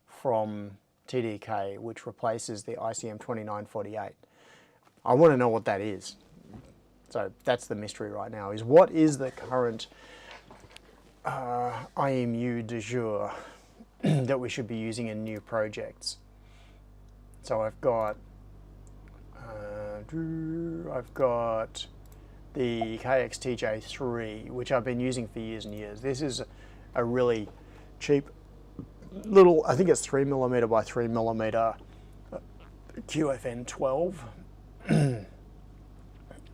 from TDK which replaces the ICM 2948. I want to know what that is. So that's the mystery right now, is what is the current IMU du jour that we should be using in new projects. So I've got the KXTJ3, which I've been using for years and years. This is a really cheap little, I think it's 3mm by 3mm QFN 12,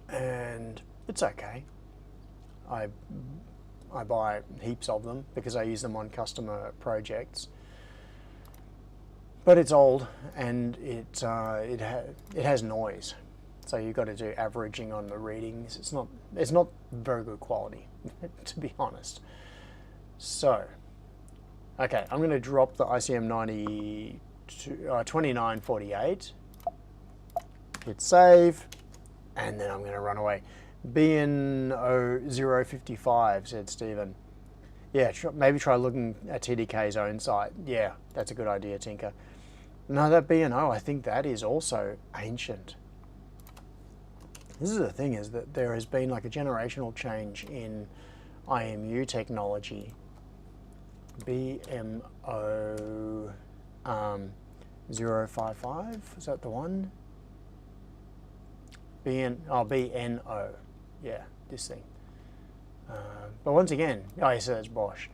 and it's okay. I buy heaps of them because I use them on customer projects. But it's old, and it has noise, so you've got to do averaging on the readings. It's not very good quality, to be honest. So, okay, I'm going to drop the ICM 2948, hit save, and then I'm going to run away. BN055, said Stephen. Yeah, maybe try looking at TDK's own site. Yeah, that's a good idea, Tinker. No, that BNO, I think that is also ancient. This is the thing, is that there has been like a generational change in IMU technology. BMO 055, is that the one? BNO, yeah, this thing. But once again, oh yes, that's Bosch.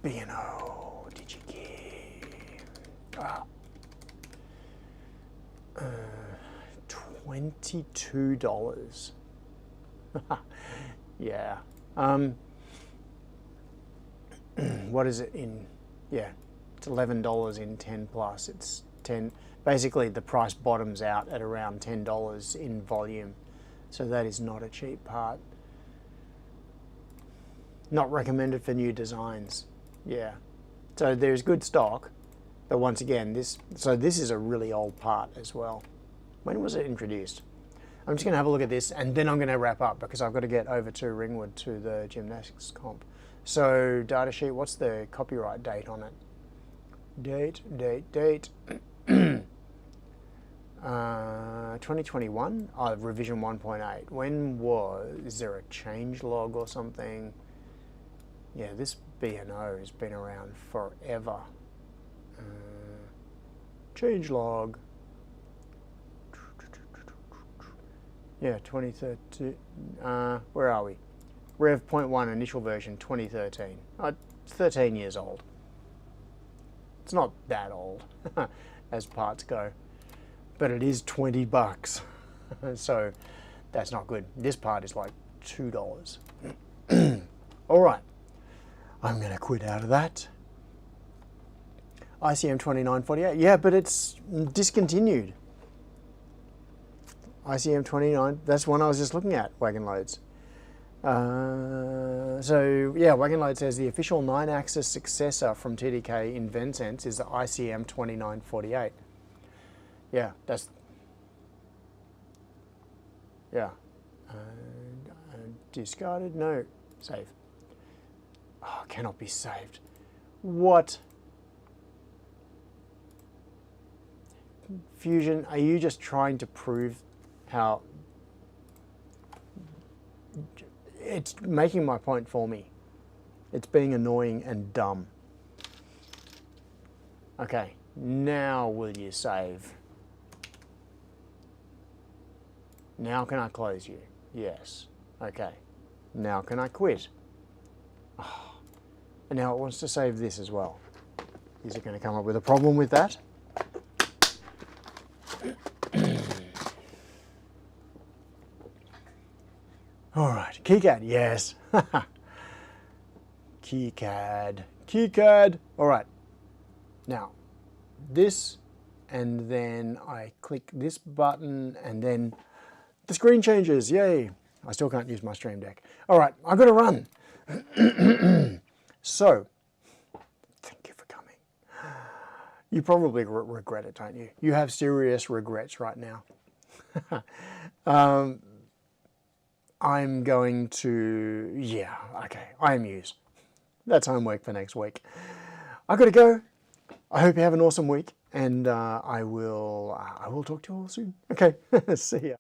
B&O, DigiKey. $22. Yeah. What is it in? Yeah, it's $11 in 10 plus. It's 10. Basically, the price bottoms out at around $10 in volume, so that is not a cheap part. Not recommended for new designs. Yeah, so there's good stock, but once again, this is a really old part as well. When was it introduced? I'm just going to have a look at this, and then I'm going to wrap up because I've got to get over to Ringwood to the gymnastics comp. So datasheet, what's the copyright date on it? Date. 2021, revision 1.8. Is there a change log or something? Yeah, this B&O has been around forever. Change log. Yeah, 2013. Where are we? Rev 0.1 initial version 2013. 13 years old. It's not that old as parts go, but it is $20. So that's not good. This part is like $2. All right, I'm going to quit out of that. ICM 2948. Yeah, but it's discontinued. ICM 29, that's one I was just looking at, Wagon Loads. So yeah, Wagon Load says the official 9-axis successor from TDK in VenSense is the ICM 2948. Yeah, that's, yeah. Discarded, no, save. Oh, cannot be saved. What? Fusion, are you just trying to prove how it's making my point for me? It's being annoying and dumb. Okay, now will you save? Now can I close you? Yes. Okay. Now can I quit? Oh. And now it wants to save this as well. Is it going to come up with a problem with that? All right, keycad, yes. Keycad. All right. Now, this, and then I click this button, and then the screen changes. Yay! I still can't use my Stream Deck. All right, I've got to run. So, thank you for coming. You probably regret it, don't you? You have serious regrets right now. I'm going to, yeah, okay, IMUs. That's homework for next week. I've got to go. I hope you have an awesome week, and I will talk to you all soon. Okay, see ya.